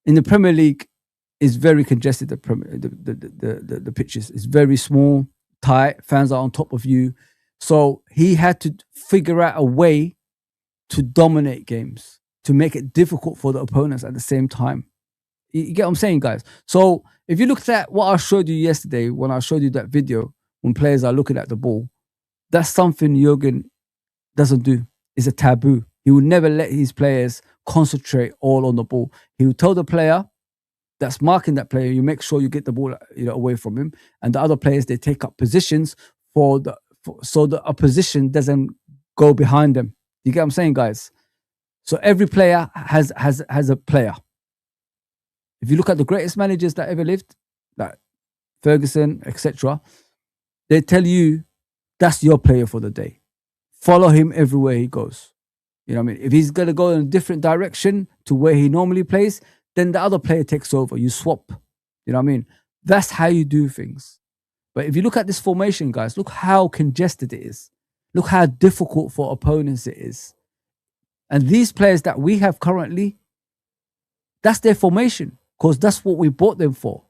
In the Premier League, it's very congested. The pitches is very small, tight. Fans are on top of you, so he had to figure out a way to dominate games, to make it difficult for the opponents at the same time. You get what I'm saying, guys? So if you looked at what I showed you yesterday, when I showed you that video, when players are looking at the ball, that's something Jurgen doesn't do. It's a taboo. He would never let his players concentrate all on the ball. He would tell the player that's marking that player, you make sure you get the ball, away from him, and the other players, they take up positions so the opposition doesn't go behind them. You get what I'm saying, guys? So every player has a player. If you look at the greatest managers that ever lived, like Ferguson, etc., they tell you that's your player for the day. Follow him everywhere he goes. You know what I mean? If he's going to go in a different direction to where he normally plays, then the other player takes over. You swap. You know what I mean? That's how you do things. But if you look at this formation, guys, look how congested it is. Look how difficult for opponents it is. And these players that we have currently, that's their formation, because that's what we bought them for.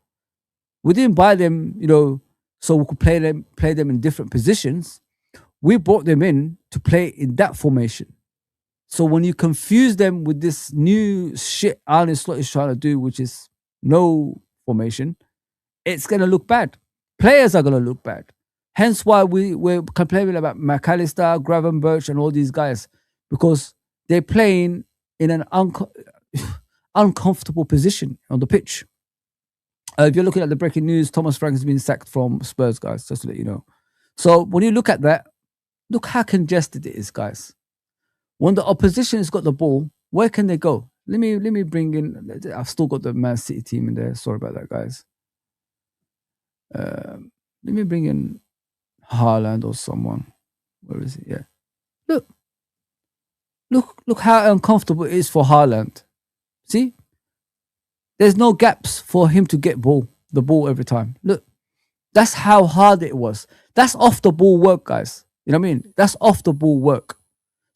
We didn't buy them, so we could play them in different positions. We brought them in to play in that formation. So when you confuse them with this new shit Arne Slot is trying to do, which is no formation, it's going to look bad. Players are going to look bad. Hence why we're complaining about McAllister, Gravenberch, and all these guys, because they're playing in an uncomfortable position on the pitch. If you're looking at the breaking news, Thomas Frank has been sacked from Spurs, guys, just to let you know. So when you look at that, look how congested it is, guys. When the opposition has got the ball, where can they go? Let me bring in. I've still got the Man City team in there. Sorry about that, guys. Let me bring in Haaland or someone. Where is he? Yeah. Look how uncomfortable it is for Haaland. See? There's no gaps for him to get the ball every time. Look, that's how hard it was. That's off the ball work, guys. You know what I mean? That's off the ball work.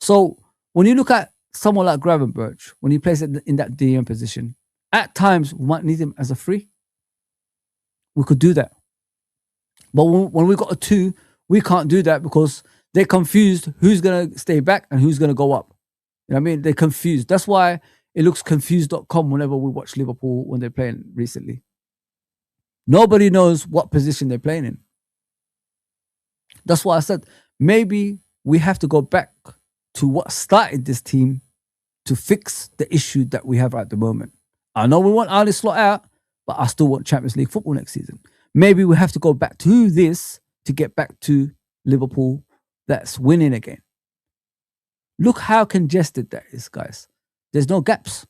So when you look at someone like Gravenberch, when he plays in that DM position, at times we might need him as a 3. We could do that. But when we got a 2, we can't do that because they're confused who's going to stay back and who's going to go up. You know what I mean? They're confused. That's why it looks confused.com whenever we watch Liverpool when they're playing recently. Nobody knows what position they're playing in. That's why I said maybe we have to go back to what started this team to fix the issue that we have at the moment. I know we want Arne Slot out, but I still want Champions League football next season. Maybe we have to go back to this to get back to Liverpool that's winning again. Look how congested that is, guys. There's no gaps.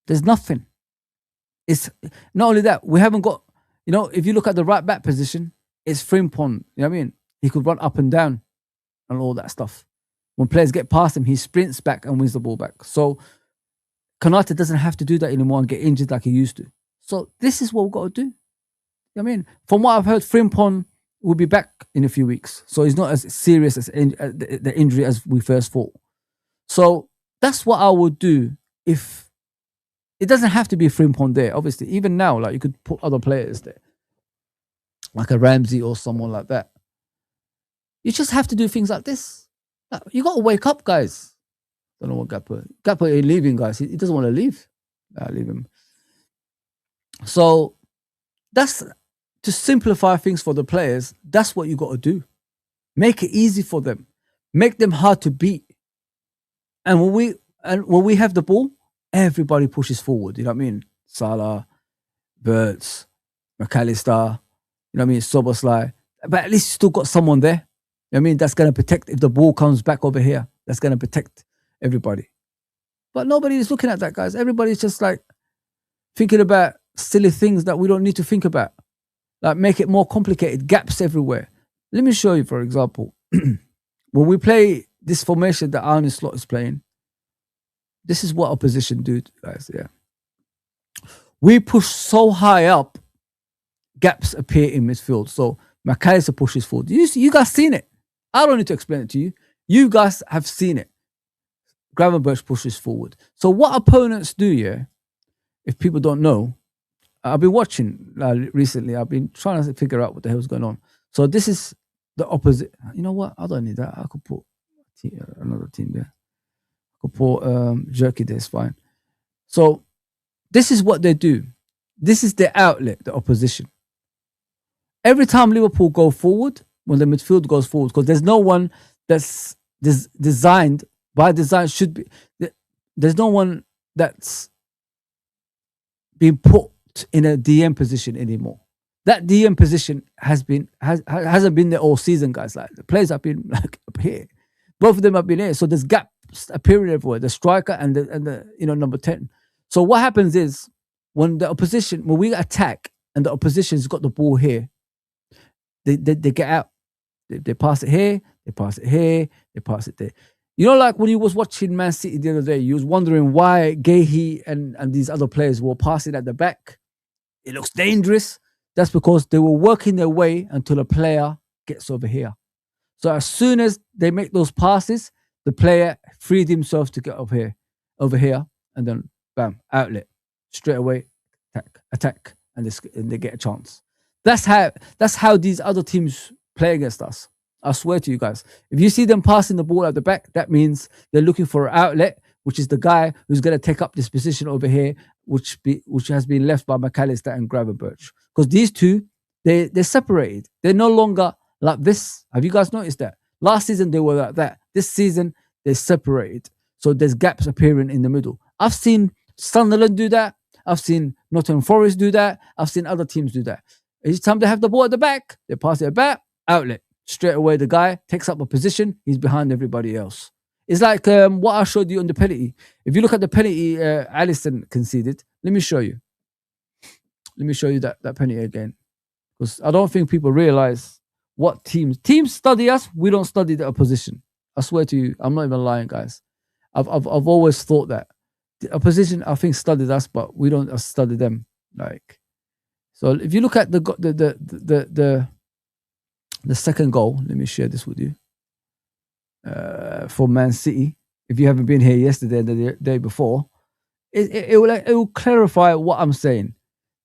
There's nothing. It's not only that, we haven't got, if you look at the right back position, it's Frimpong. You know what I mean? He could run up and down and all that stuff. When players get past him, he sprints back and wins the ball back. So Konate doesn't have to do that anymore and get injured like he used to. So this is what we've got to do. You know what I mean? From what I've heard, Frimpong will be back in a few weeks. So he's not as serious as the injury as we first thought. So that's what I would do if it doesn't have to be Frimpong there. Obviously, even now, like you could put other players there, like a Ramsey or someone like that. You just have to do things like this. You got to wake up, guys. Don't know what Gakpo ain't leaving, guys. He doesn't want to leave. Leave him. So that's to simplify things for the players. That's what you got to do. Make it easy for them. Make them hard to beat. And when we have the ball, everybody pushes forward. You know what I mean? Salah, Burts, McAllister. You know what I mean? Soboslai. But at least you still got someone there. You know what I mean? That's going to protect if the ball comes back over here. That's going to protect everybody. But nobody is looking at that, guys. Everybody's just like thinking about silly things that we don't need to think about. Like make it more complicated. Gaps everywhere. Let me show you, for example. When we play this formation that Arne Slot is playing, this is what opposition do, guys. Yeah. We push so high up, gaps appear in midfield. So McAllister pushes forward. You guys seen it. I don't need to explain it to you. You guys have seen it. Gravenberch pushes forward. So what opponents do, yeah, if people don't know, I've been watching recently. I've been trying to figure out what the hell's going on. So this is the opposite. You know what? I don't need that. I could put another team there. I could put Jerky there. It's fine. So this is what they do. This is their outlet, the opposition. Every time Liverpool go forward, when the midfield goes forward, because there's no one that's designed, by design should be, there's no one that's been put in a DM position anymore. That DM position hasn't been there all season, guys. Like the players have been like up here. Both of them have been here. So there's gaps appearing everywhere. The striker and the number 10. So what happens is when we attack and the opposition's got the ball here, they get out. They pass it here, they pass it here, they pass it there. You know, like when you was watching Man City the other day, you was wondering why Gahey and these other players were passing at the back. It looks dangerous. That's because they were working their way until a player gets over here. So as soon as they make those passes, the player freed himself to get over here, and then bam, outlet, straight away, attack, and they get a chance. That's how these other teams play against us. I swear to you guys. If you see them passing the ball at the back, that means they're looking for an outlet, which is the guy who's going to take up this position over here, which has been left by McAllister and Gravenberch. Because these two, they're separated. They're no longer like this. Have you guys noticed that? Last season, they were like that. This season, they're separated. So there's gaps appearing in the middle. I've seen Sunderland do that. I've seen Nottingham Forest do that. I've seen other teams do that. Each time they have the ball at the back, they pass it back, outlet. Straight away, the guy takes up a position. He's behind everybody else. It's like what I showed you on the penalty. If you look at the penalty Alisson conceded, let me show you. Let me show you that penalty again. Because I don't think people realize what teams study us. We don't study the opposition. I swear to you, I'm not even lying, guys. I've always thought that The opposition, I think, studied us, but we don't study them. Like, so if you look at the second goal, let me share this with you. For Man City, if you haven't been here yesterday and the day before, it will clarify what I'm saying.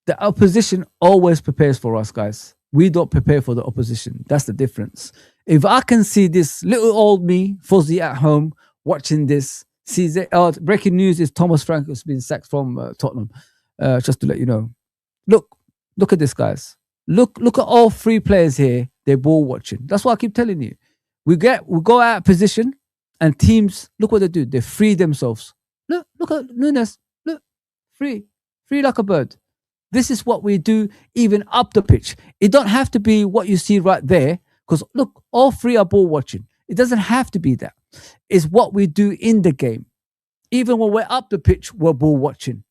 The opposition always prepares for us, guys. We don't prepare for the opposition. That's the difference. If I can see this little old me, Fozi at home, watching this, sees it. Breaking news is Thomas Frank has been sacked from Tottenham. Just to let you know. Look at this, guys. Look at all three players here. They're ball watching. That's what I keep telling you. We go out of position, and teams, look what they do. They free themselves. Look at Nunes. Look, free like a bird. This is what we do even up the pitch. It don't have to be what you see right there, because look, all three are ball watching. It doesn't have to be that. It's what we do in the game. Even when we're up the pitch, we're ball watching.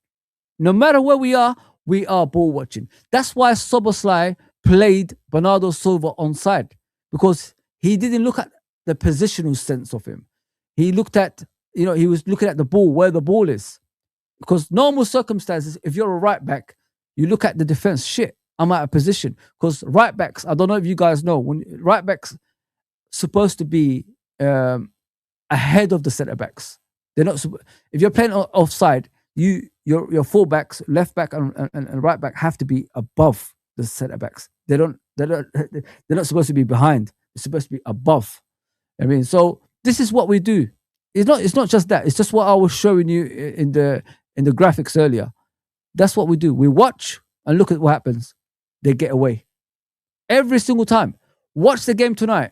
No matter where we are ball watching. That's why Szoboszlai played Bernardo Silva onside, because he didn't look at the positional sense of him. He looked at, he was looking at the ball, where the ball is. Because normal circumstances, if you're a right back, you look at the defense. Shit, I'm out of position. Because right backs, I don't know if you guys know, when right backs supposed to be ahead of the centre backs. They're not. If you're playing offside, your fullbacks, left back and right back have to be above the centre backs. They're not supposed to be behind. They're supposed to be above. I mean, so this is what we do. It's not just that. It's just what I was showing you in the graphics earlier. That's what we do. We watch and look at what happens. They get away every single time. Watch the game tonight.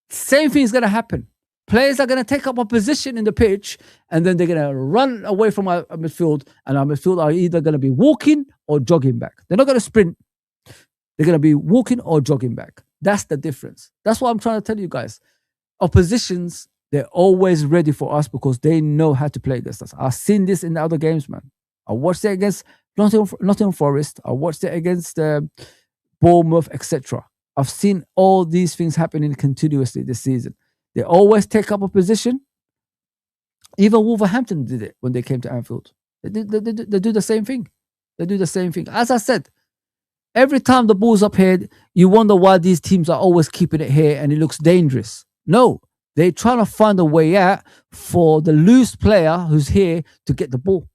Same thing is going to happen. Players are going to take up a position in the pitch, and then they're going to run away from our midfield, and our midfield are either going to be walking or jogging back. They're not going to sprint. They're going to be walking or jogging back. That's the difference. That's what I'm trying to tell you guys. Oppositions, they're always ready for us because they know how to play against us. I've seen this in the other games, man. I watched it against Nottingham Forest. I watched it against Bournemouth, etc. I've seen all these things happening continuously this season. They always take up a position. Even Wolverhampton did it when they came to Anfield. They do the same thing. They do the same thing. As I said, every time the ball's up here, you wonder why these teams are always keeping it here and it looks dangerous. No, they're trying to find a way out for the loose player who's here to get the ball.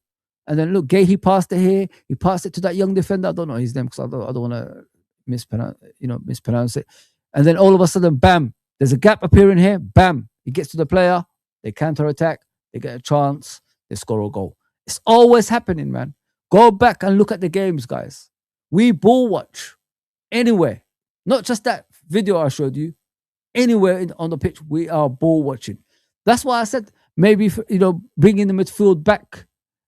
And then look, Gay, he passed it here. He passed it to that young defender. I don't know his name because I don't want to mispronounce it. And then all of a sudden, bam, there's a gap appearing here. Bam, he gets to the player. They counter-attack. They get a chance. They score a goal. It's always happening, man. Go back and look at the games, guys. We ball watch anywhere. Not just that video I showed you. Anywhere on the pitch, we are ball watching. That's why I said maybe, bringing the midfield back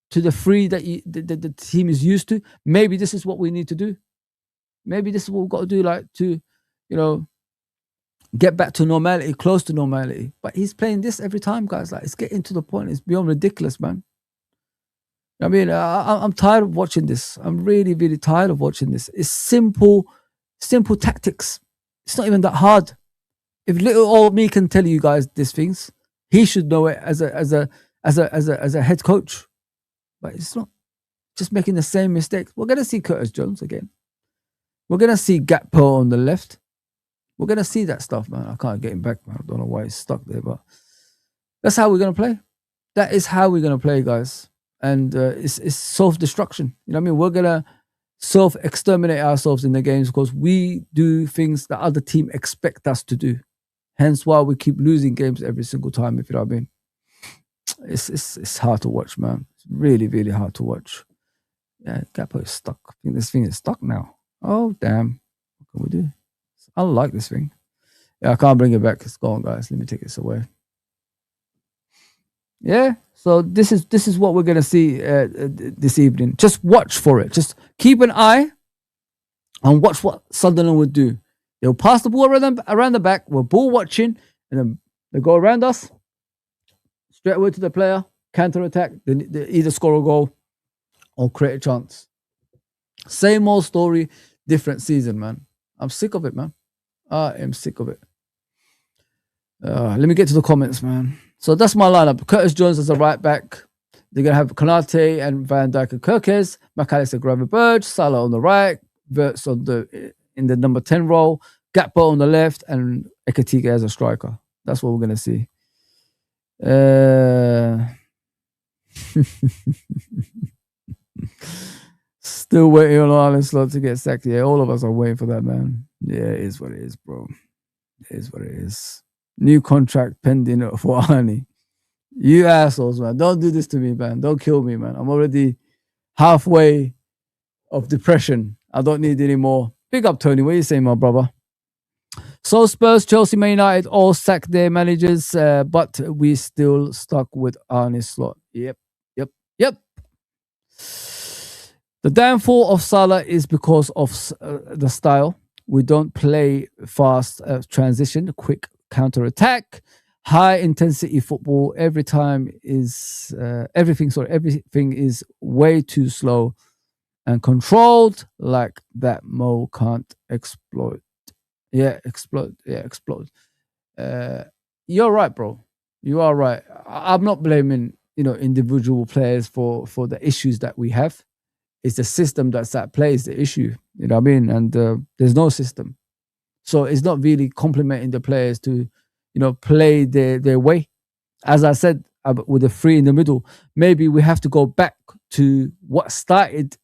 to the three that the team is used to. Maybe this is what we need to do. Maybe this is what we've got to do, to, get back to normality, close to normality. But he's playing this every time, guys. Like, it's getting to the point. It's beyond ridiculous, man. I mean, I'm tired of watching this. I'm really, really tired of watching this. It's simple tactics. It's not even that hard. If little old me can tell you guys these things, he should know it as a head coach. But it's not. Just making the same mistakes. We're gonna see Curtis Jones again. We're gonna see Gakpo on the left. We're gonna see that stuff, man. I can't get him back, man. I don't know why he's stuck there, but that's how we're gonna play. That is how we're gonna play, guys. And it's self-destruction. You know what I mean? We're gonna self-exterminate ourselves in the games because we do things that other team expect us to do. Hence why we keep losing games every single time, if you know what I mean. It's hard to watch, man. It's really, really hard to watch. Yeah, Gakpo is stuck. I think this thing is stuck now. Oh, damn. What can we do? I don't like this thing. Yeah, I can't bring it back. It's gone, guys. Let me take this away. Yeah, so this is what we're going to see this evening. Just watch for it. Just keep an eye and watch what Sunderland would do. They'll pass the ball around the back. We're ball watching, and then they go around us, straight away to the player, counter-attack. They either score a goal or create a chance. Same old story, different season, man. I'm sick of it, man. I am sick of it. Let me get to the comments, man. So that's my lineup. Curtis Jones as a right back. They're going to have Konate and Van Dijk and Kirkes, McAllister, Gravenberch, Salah on the right, Verts in the number 10 role, Gakpo on the left, and Ekatike as a striker. That's what we're going to see. Still waiting on Arne Slot to get sacked. Yeah, all of us are waiting for that, man. Yeah, it is what it is, bro. It is what it is. New contract pending for Arnie. You assholes, man. Don't do this to me, man. Don't kill me, man. I'm already halfway of depression. I don't need any more. Big up, Tony. What are you saying, my brother? So Spurs, Chelsea, Man United all sacked their managers, but we still stuck with Arne Slot. Yep. The downfall of Salah is because of the style. We don't play fast transition, quick counter attack, high intensity football. Everything is way too slow and controlled, like that Mo can't explode. Explode. You're right, bro. You are right. I'm not blaming individual players for the issues that we have. It's the system that's at play is the issue. You know what I mean? And there's no system. So it's not really complimenting the players to, play their way. As I said, with the three in the middle, maybe we have to go back to what started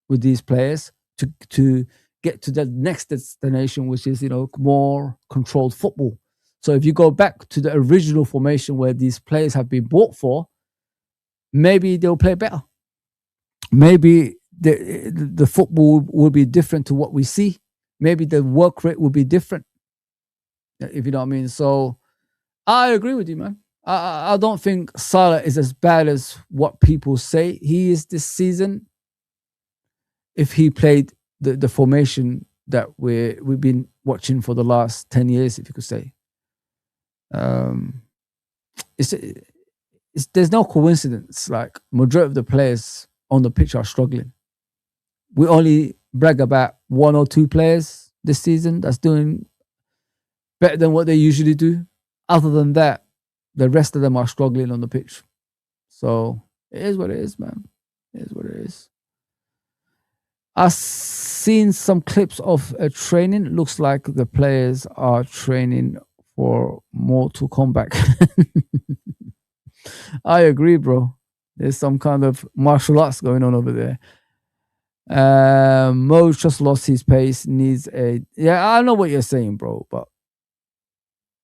with these players to get to the next destination, which is, more controlled football. So if you go back to the original formation where these players have been bought for, maybe they'll play better. Maybe the football will be different to what we see. Maybe the work rate will be different, if you know what I mean. So I agree with you, man. I don't think Salah is as bad as what people say he is this season. If he played the formation that we've been watching for the last 10 years, if you could say. There's no coincidence. Like, majority of the players on the pitch are struggling. We only brag about one or two players this season that's doing better than what they usually do. Other than that, the rest of them are struggling on the pitch. So it is what it is, man. It is what it is. I've seen some clips of training. Looks like the players are training for Mortal Kombat. I agree, bro. There's some kind of martial arts going on over there. Mo just lost his pace. Needs a... Yeah, I know what you're saying, bro, but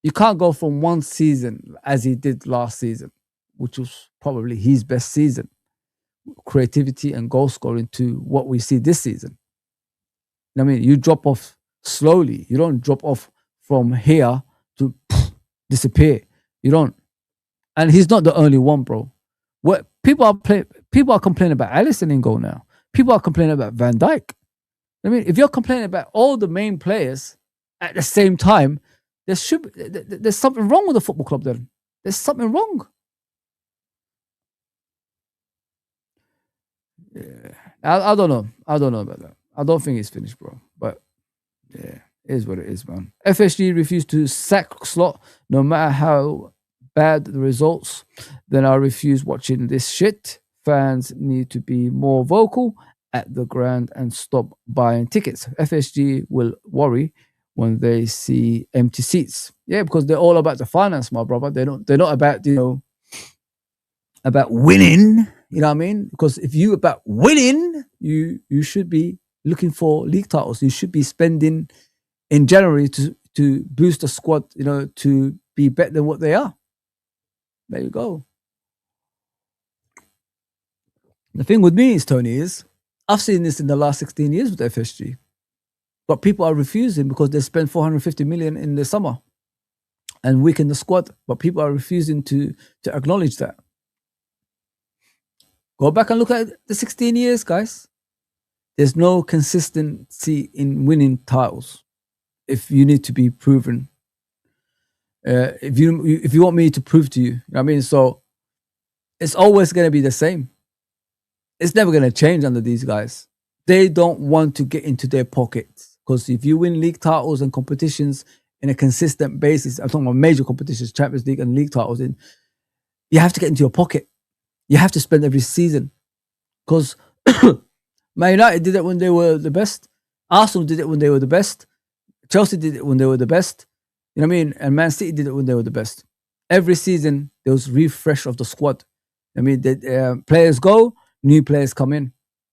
you can't go from one season as he did last season, which was probably his best season, creativity and goal scoring, to what we see this season. I mean, you drop off slowly. You don't drop off from here to disappear. You don't. And he's not the only one, bro. What people are complaining about Alisson in goal now. People are complaining about Van Dijk. I mean, if you're complaining about all the main players at the same time, there's something wrong with the football club. Then there's something wrong. Yeah, I don't know. I don't know about that. I don't think it's finished, bro. But yeah, it is what it is, man. FSG refused to sack Slot no matter how bad the results. Then I refuse watching this shit. Fans need to be more vocal at the ground and stop buying tickets. FSG will worry when they see empty seats. Yeah, because they're all about the finance, my brother. They're not about, about winning. You know what I mean? Because if you about winning, you should be looking for league titles. You should be spending in January to boost the squad, to be better than what they are. There you go. The thing with me Tony, is I've seen this in the last 16 years with FSG. But people are refusing because they spent 450 million in the summer and weaken the squad. But people are refusing to acknowledge that. Go back and look at the 16 years, guys. There's no consistency in winning titles if you need to be proven. If you want me to prove to you, you know what I mean? So it's always going to be the same. It's never going to change under these guys. They don't want to get into their pockets, because if you win league titles and competitions in a consistent basis, I'm talking about major competitions, Champions League and league titles, you have to get into your pocket. You have to spend every season because Man United did it when they were the best. Arsenal did it when they were the best. Chelsea did it when they were the best. You know what I mean? And Man City did it when they were the best. Every season there was refresh of the squad. I mean, players go, new players come in.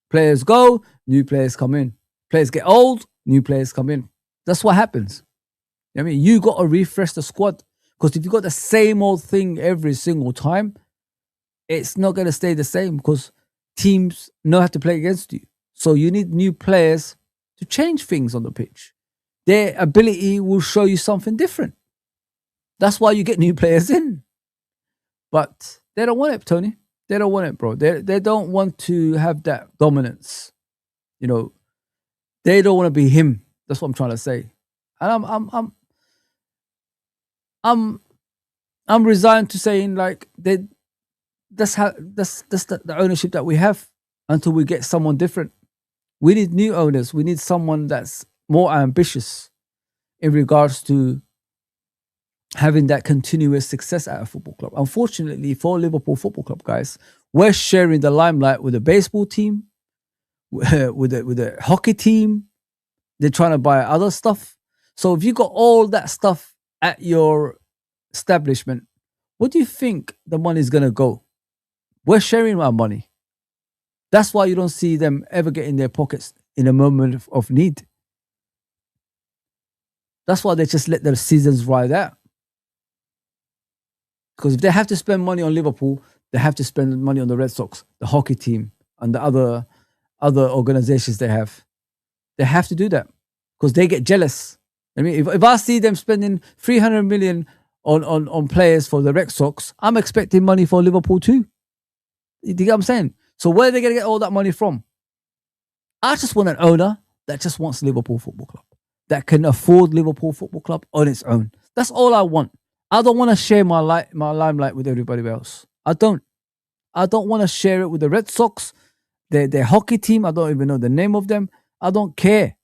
Players go, new players come in. Players get old, new players come in. That's what happens. I mean, you got to refresh the squad because if you got the same old thing every single time, it's not going to stay the same because teams know how to play against you. So you need new players to change things on the pitch. Their ability will show you something different. That's why you get new players in. But they don't want it, Tony. They don't want it, bro. They don't want to have that dominance. You know, they don't want to be him. That's what I'm trying to say. And I'm resigned to saying like that's the ownership that we have until we get someone different. We need new owners. We need someone that's more ambitious in regards to having that continuous success at a football club. Unfortunately for Liverpool Football Club, guys, we're sharing the limelight with a baseball team, with a hockey team. They're trying to buy other stuff. So if you got all that stuff at your establishment, where do you think the money's going to go? We're sharing our money. That's why you don't see them ever get in their pockets in a moment of need. That's why they just let their seasons ride out. Because if they have to spend money on Liverpool, they have to spend money on the Red Sox, the hockey team, and the other organizations they have. They have to do that because they get jealous. I mean, if I see them spending 300 million on players for the Red Sox, I'm expecting money for Liverpool too. You get what I'm saying? So where are they going to get all that money from? I just want an owner that just wants Liverpool Football Club, that can afford Liverpool Football Club on its own. That's all I want. I don't want to share my limelight with everybody else. I don't want to share it with the Red Sox, their hockey team. I don't even know the name of them. I don't care.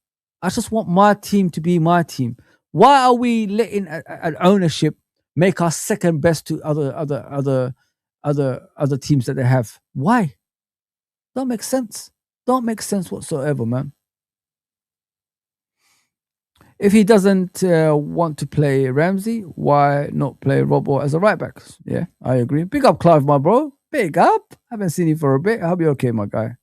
I just want my team to be my team. Why are we letting an ownership make us second best to other teams that they have? Why? Don't make sense. Don't make sense whatsoever, man. If he doesn't want to play Ramsey, why not play Robbo as a right back? Yeah, I agree. Big up, Clive, my bro. Big up. Haven't seen you for a bit. I hope you're okay, my guy.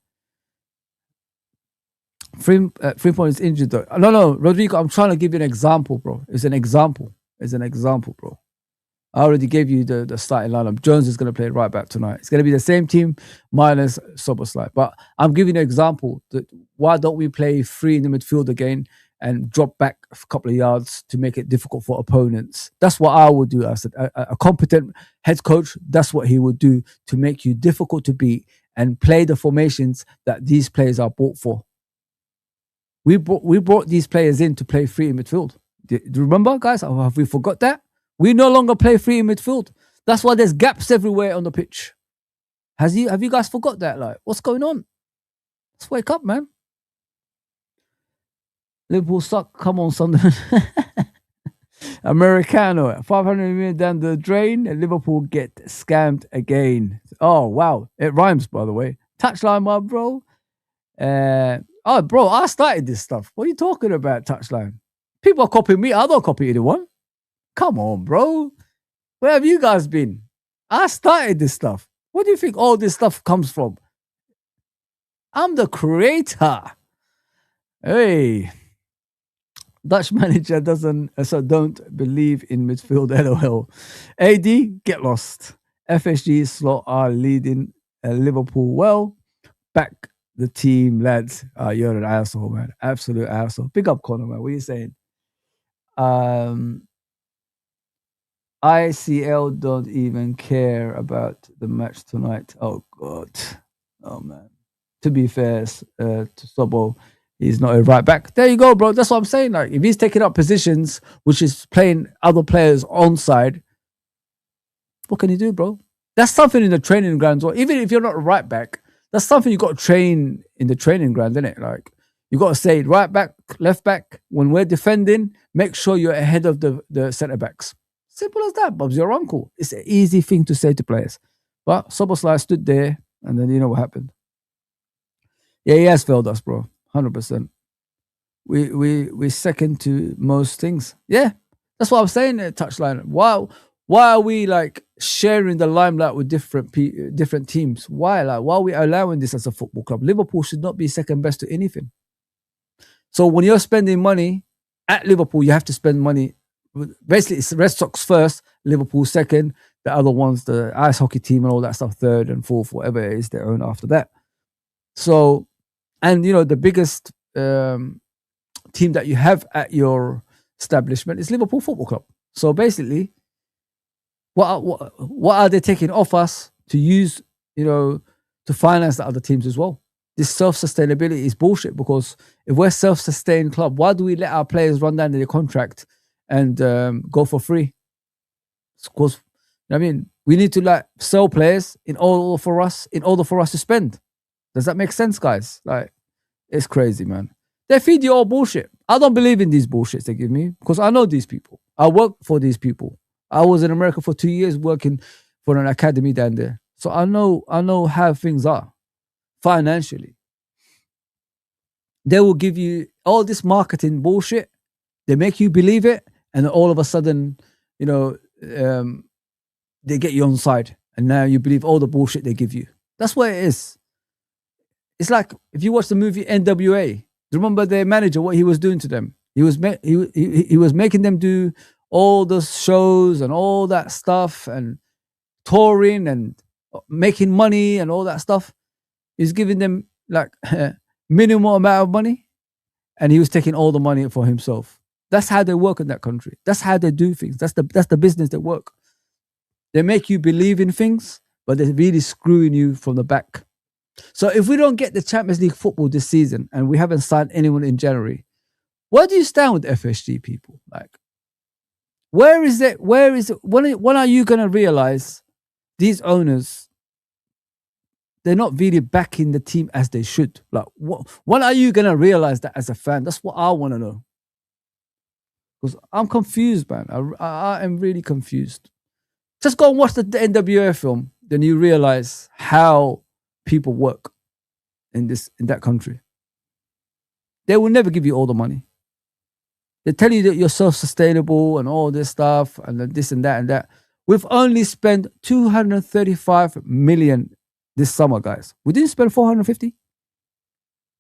Freepoint is injured though. No, Rodrigo, I'm trying to give you an example, bro. It's an example, bro. I already gave you the starting lineup. Jones is going to play right back tonight. It's going to be the same team minus Soboslai. But I'm giving an example. That why don't we play three in the midfield again and drop back a couple of yards to make it difficult for opponents? That's what I would do. I said a competent head coach, that's what he would do to make you difficult to beat and play the formations that these players are bought for. We brought these players in to play three in midfield. Do you remember, guys? Or have we forgot that? We no longer play three in midfield. That's why there's gaps everywhere on the pitch. Have you guys forgot that? Like, what's going on? Let's wake up, man. Liverpool suck. Come on, Sunderland. Americano. 500 million down the drain and Liverpool get scammed again. Oh, wow. It rhymes, by the way. Touchline, my bro. Oh, bro, I started this stuff. What are you talking about, touchline? People are copying me. I don't copy anyone. Come on, bro. Where have you guys been? I started this stuff. Where do you think all this stuff comes from? I'm the creator. Hey. Dutch manager don't believe in midfield, LOL. AD, get lost. FSG slot are leading Liverpool well. Back the team, lads. You're an asshole, man. Absolute asshole. Big up, Connor, man. What are you saying? ICL don't even care about the match tonight. Oh, God. Oh, man. To be fair to Sobo, he's not a right back. There you go, bro. That's what I'm saying. Like, if he's taking up positions, which is playing other players onside, what can he do, bro? That's something in the training grounds. Or even if you're not a right back, that's something you got to train in the training ground, isn't it? Like, you got to say right back, left back. When we're defending, make sure you're ahead of the centre backs. Simple as that, Bob's your uncle. It's an easy thing to say to players. But Soboslai stood there, and then you know what happened. Yeah, he has failed us, bro. 100%. We're second to most things. Yeah, that's what I'm saying. Touchline. Why are we like sharing the limelight with different teams? Why are we allowing this as a football club? Liverpool should not be second best to anything. So when you're spending money at Liverpool, you have to spend money. Basically, it's Red Sox first, Liverpool second, the other ones, the ice hockey team and all that stuff, third and fourth, whatever it is, they own after that. So, and you know, the biggest team that you have at your establishment is Liverpool Football Club. So basically, what are they taking off us to use, you know, to finance the other teams as well? This self-sustainability is bullshit, because if we're a self-sustained club, why do we let our players run down their contract and go for free? Because I mean, we need to like sell players in order for us to spend. Does that make sense, guys? Like, it's crazy, man. They feed you all bullshit. I don't believe in these bullshits they give me, because I know these people. I work for these people. I was in America for 2 years working for an academy down there. So I know how things are financially. They will give you all this marketing bullshit. They make you believe it. And all of a sudden, you know, they get you on side. And now you believe all the bullshit they give you. That's what it is. It's like if you watch the movie NWA, remember their manager, what he was doing to them? He was making them do all the shows and all that stuff and touring and making money and all that stuff. He's giving them like minimal amount of money, and he was taking all the money for himself. That's how they work in that country. That's how they do things. That's the business they work. They make you believe in things, but they're really screwing you from the back. So if we don't get the Champions League football this season and we haven't signed anyone in January, where do you stand with FSG people? Like, where is it? Where is it? When are you going to realize these owners, they're not really backing the team as they should? Like, when are you going to realize that as a fan? That's what I want to know. Because I'm confused, man. I am really confused. Just go and watch the NWA film. Then you realize how people work in that country. They will never give you all the money. They tell you that you're self-sustainable and all this stuff and this and that and that. We've only spent 235 million this summer, guys. We didn't spend 450.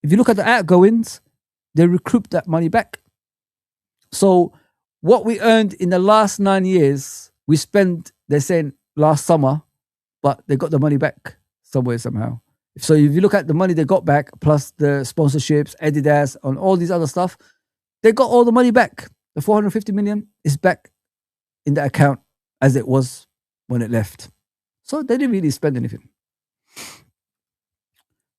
If you look at the outgoings, they recoup that money back. So what we earned in the last 9 years, we spent, they're saying last summer, but they got the money back somewhere, somehow. So if you look at the money they got back, plus the sponsorships, Adidas, and all these other stuff, they got all the money back. The 450 million is back in the account as it was when it left. So they didn't really spend anything.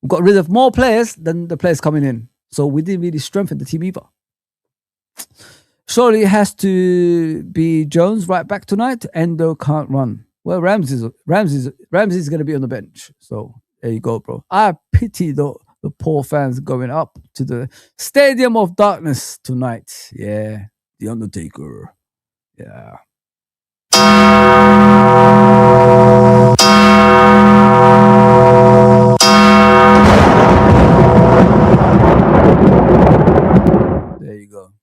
We got rid of more players than the players coming in. So we didn't really strengthen the team either. Surely it has to be Jones right back tonight. Endo can't run. Well, Ramsey's going to be on the bench. So there you go, bro. I pity the poor fans going up to the Stadium of Darkness tonight. Yeah, The Undertaker. Yeah. There you go.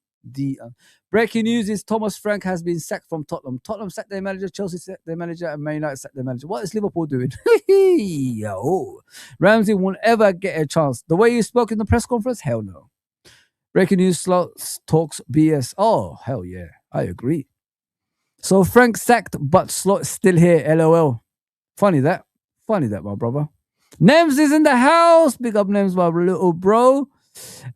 Breaking news is Thomas Frank has been sacked from Tottenham. Tottenham sacked their manager, Chelsea sacked their manager, and Man United sacked their manager. What is Liverpool doing? Yo. Ramsey won't ever get a chance. The way you spoke in the press conference? Hell no. Breaking news, Slot talks BS. Oh, hell yeah. I agree. So Frank sacked, but Slot still here. LOL. Funny that, my brother. Nems is in the house. Big up Nems, my little bro.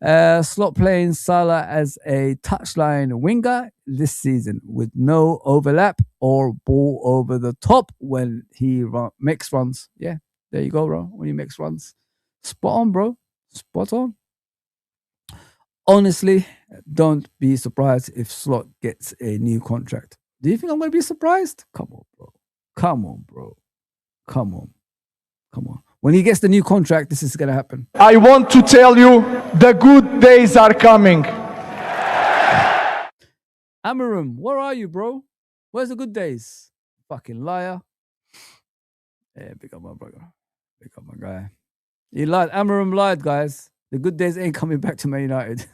Slot playing Salah as a touchline winger this season with no overlap or ball over the top when he makes runs. Yeah, there you go, bro. When he makes runs. Spot on, bro. Spot on. Honestly, don't be surprised if Slot gets a new contract. Do you think I'm going to be surprised? Come on, bro. Come on, bro. Come on. Come on. When he gets the new contract, this is going to happen. I want to tell you the good days are coming. Amarum, where are you, bro? Where's the good days? Fucking liar. Yeah, big up my brother. Big up my guy. He lied. Amarim lied, guys. The good days ain't coming back to Man United.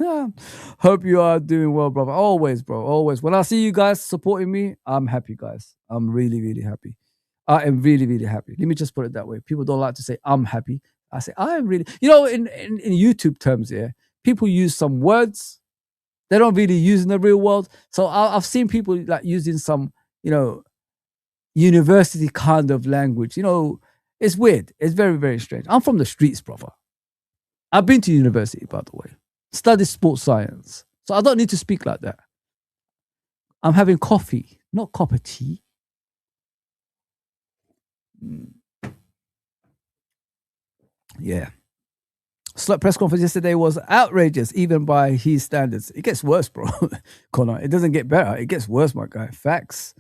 Hope you are doing well, brother. Always, bro. Always. When I see you guys supporting me, I'm happy, guys. I'm really, really happy. I am really, really happy. Let me just put it that way. People don't like to say I'm happy. I say I am really. You know, in YouTube terms, yeah, people use some words they don't really use in the real world. So I've seen people like using some, university kind of language. It's weird. It's very, very strange. I'm from the streets, brother. I've been to university, by the way. Studied sports science. So I don't need to speak like that. I'm having coffee, not cup of tea. Yeah. Slot press conference yesterday was outrageous, even by his standards. It gets worse, bro. Connor, it doesn't get better. It gets worse, my guy. Facts.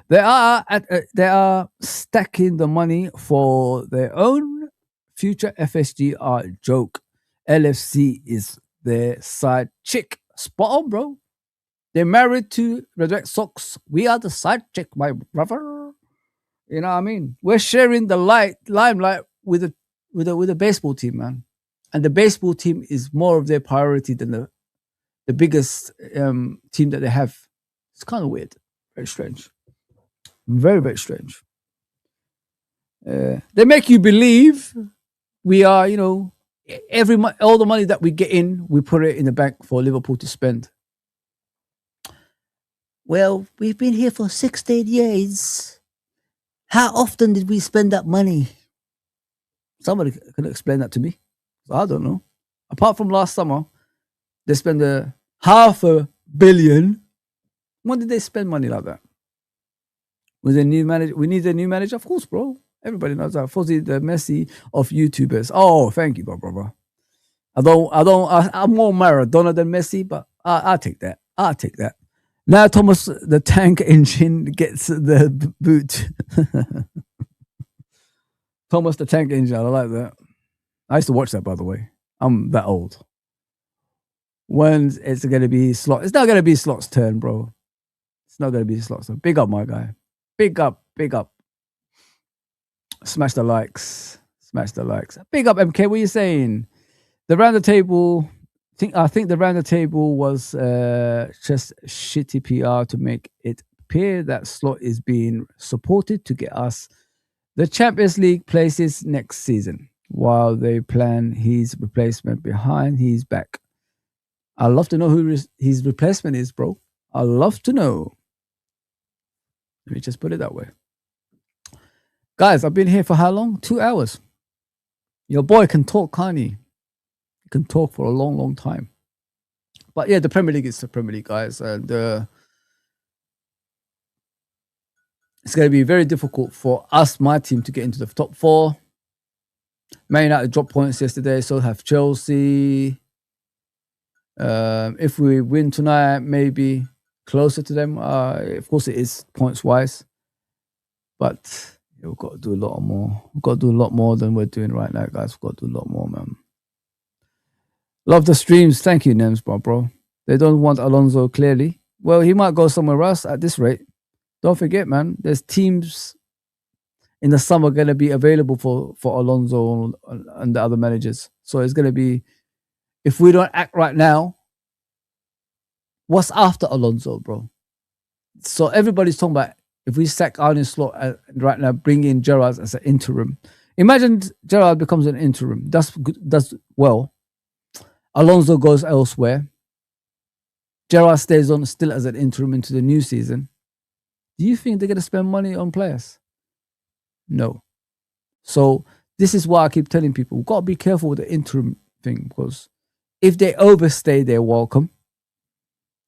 They are stacking the money for their own future. FSG are a joke. LFC is their side chick. Spot on, bro. They're married to Red Red Sox. We are the side chick, my brother. You know what I mean? We're sharing the limelight with the baseball team, man. And the baseball team is more of their priority than the biggest team that they have. It's kind of weird. Very strange. Very, very strange. They make you believe we are, all the money that we get in, we put it in the bank for Liverpool to spend. Well, we've been here for 16 years. How often did we spend that money? Somebody can explain that to me. I don't know. Apart from last summer, they spent $500 million. When did they spend money like that? Was a new manager? We need a new manager, of course, bro. Everybody knows that. Fozi, the Messi of YouTubers. Oh, thank you, brother. I'm more Maradona than Messi, but I'll take that. I'll take that. Now Thomas, the tank engine, gets the boot. Thomas, the tank engine. I like that. I used to watch that, by the way. I'm that old. When it's going to be Slot? It's not going to be Slot's turn, bro. It's not going to be Slot's turn. Big up, my guy. Big up. Smash the likes. Big up, MK. What are you saying? The round the table. I think the round the table was just shitty PR to make it appear that Slot is being supported to get us the Champions League places next season, while they plan his replacement behind his back. I'd love to know who his replacement is, bro. I'd love to know. Let me just put it that way. Guys, I've been here for how long? 2 hours. Your boy can talk, can't he? He can talk for a long, long time. But yeah, the Premier League is the Premier League, guys. And it's going to be very difficult for us, my team, to get into the top 4. Man United dropped points yesterday, so have Chelsea. If we win tonight, maybe closer to them. Of course, it is points-wise. But we've got to do a lot more. We've got to do a lot more than we're doing right now, guys. We've got to do a lot more, man. Love the streams. Thank you, Nems, bro. They don't want Alonso, clearly. Well, he might go somewhere else at this rate. Don't forget, man, there's teams in the summer going to be available for Alonso and the other managers. So it's going to be, if we don't act right now, what's after Alonso, bro? So everybody's talking about if we sack Arne Slot right now, bring in Gerrard as an interim. Imagine Gerrard becomes an interim. Does well. Alonso goes elsewhere. Gerrard stays on still as an interim into the new season. Do you think they're going to spend money on players? No. So this is why I keep telling people, we've got to be careful with the interim thing, because if they overstay their welcome,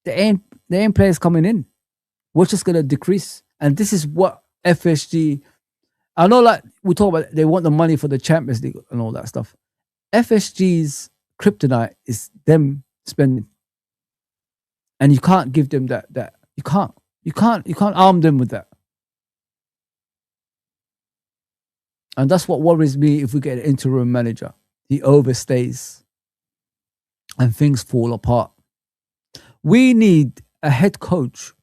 there ain't players coming in. We're just going to decrease. And this is what FSG, I know, like we talk about, they want the money for the Champions League and all that stuff. FSG's kryptonite is them spending. And you can't give them that. You can't arm them with that. And that's what worries me if we get an interim manager. He overstays and things fall apart. We need a head coach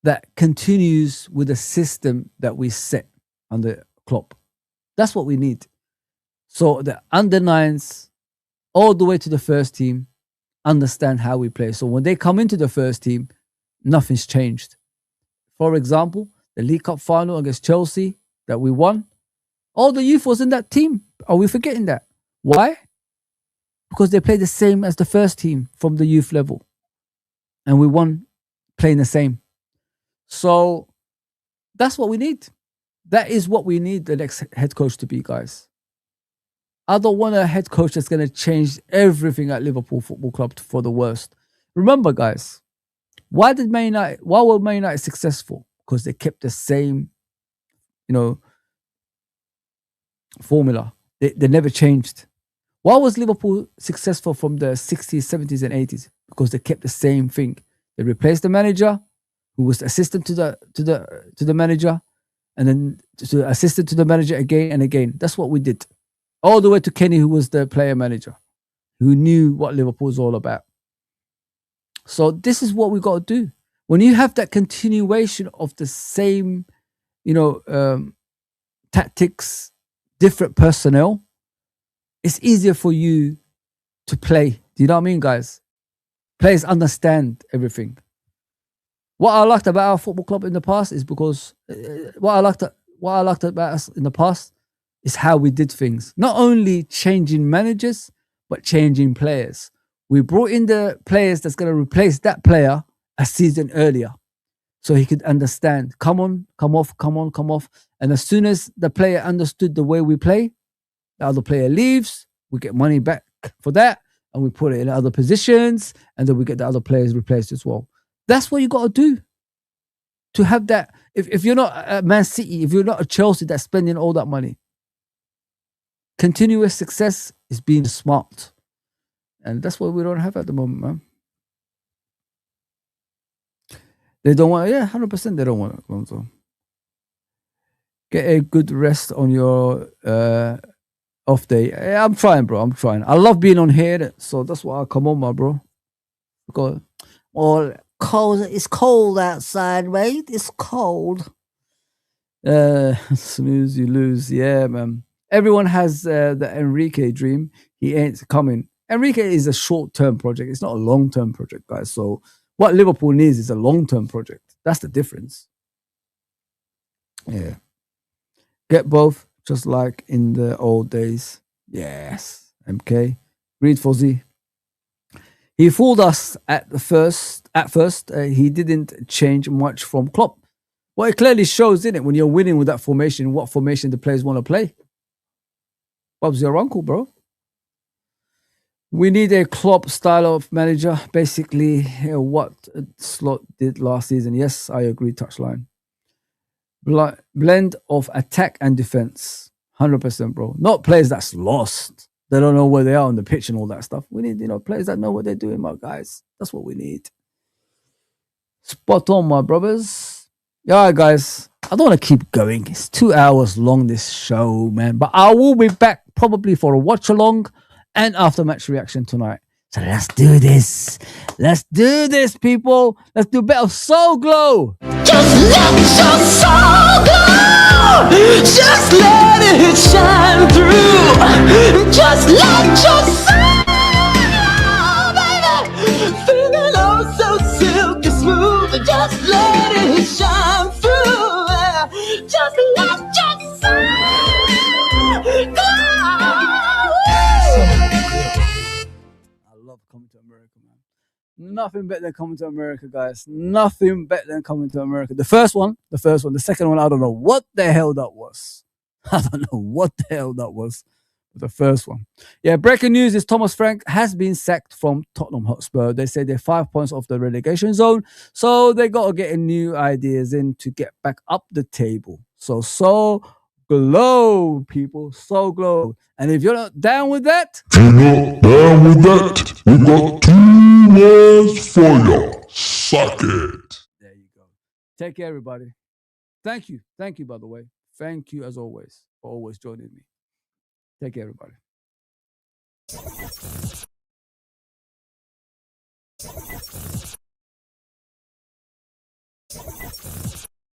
that continues with the system that we set under Klopp. That's what we need. So the under 9s, all the way to the first team, understand how we play. So when they come into the first team, nothing's changed. For example, the League Cup final against Chelsea that we won, all the youth was in that team. Are we forgetting that? Why? Because they play the same as the first team from the youth level. And we won playing the same. So that's what we need. That is what we need the next head coach to be, guys. I don't want a head coach that's going to change everything at Liverpool Football Club for the worst. Remember, guys, why were Man United successful? Because they kept the same, formula. They never changed. Why was Liverpool successful from the 60s, 70s, and 80s? Because they kept the same thing. They replaced the manager, who was assistant to the manager, and then assistant to the manager again and again. That's what we did. All the way to Kenny, who was the player manager, who knew what Liverpool was all about. So this is what we got to do. When you have that continuation of the same, tactics, different personnel, it's easier for you to play. Do you know what I mean, guys? Players understand everything. What I liked about our football club in the past is because what I liked about us in the past is how we did things. Not only changing managers, but changing players. We brought in the players that's going to replace that player a season earlier, so he could understand. Come on, come off, come on, come off. And as soon as the player understood the way we play, the other player leaves, we get money back for that, and we put it in other positions, and then we get the other players replaced as well. That's what you got to do to have that. If you're not a Man City, if you're not a Chelsea that's spending all that money, continuous success is being smart. And that's what we don't have at the moment, man. They don't want, 100% they don't want it, Alonso. Get a good rest on your off day. I'm trying, bro. I'm trying. I love being on here, so that's why I come on, my bro. Because, cold. It's cold outside, mate. It's cold. Snooze, you lose. Yeah, man. Everyone has the Enrique dream. He ain't coming. Enrique is a short-term project. It's not a long-term project, guys. So what Liverpool needs is a long-term project. That's the difference. Yeah. Get both, just like in the old days. Yes. MK. Read Fozi. He fooled us at first. He didn't change much from Klopp. Well, it clearly shows, in it, when you're winning with that formation, what formation the players want to play. Bob's your uncle, bro. We need a Klopp style of manager, basically what Slot did last season. Yes, I agree, touchline. Blend of attack and defense. 100%, bro. Not players that's lost. They don't know where they are on the pitch and all that stuff. We need, players that know what they're doing, my guys. That's what we need. Spot on, my brothers. Yeah, guys. I don't want to keep going. It's 2 hours long, this show, man. But I will be back probably for a watch-along and after-match reaction tonight. So let's do this. Let's do this, people. Let's do a bit of Soul Glow. Just let your soul glow. Just let it shine through. Just let your soul, baby, feeling oh so silky smooth. Just let it shine through. Just let your soul glow. I love coming to America, man. Nothing better than coming to America, guys. Nothing better than coming to America. The first one. The second one, I don't know what the hell that was. I don't know what the hell that was. The first one. Yeah, breaking news is Thomas Frank has been sacked from Tottenham Hotspur. They say they're 5 points off the relegation zone, so they got to get new ideas in to get back up the table. So glow, people. So glow. And if you're not down with that, we got 2 words for you. Suck it. There you go. Take care, everybody. Thank you. Thank you, by the way. Thank you, as always, for always joining me. Take care, everybody.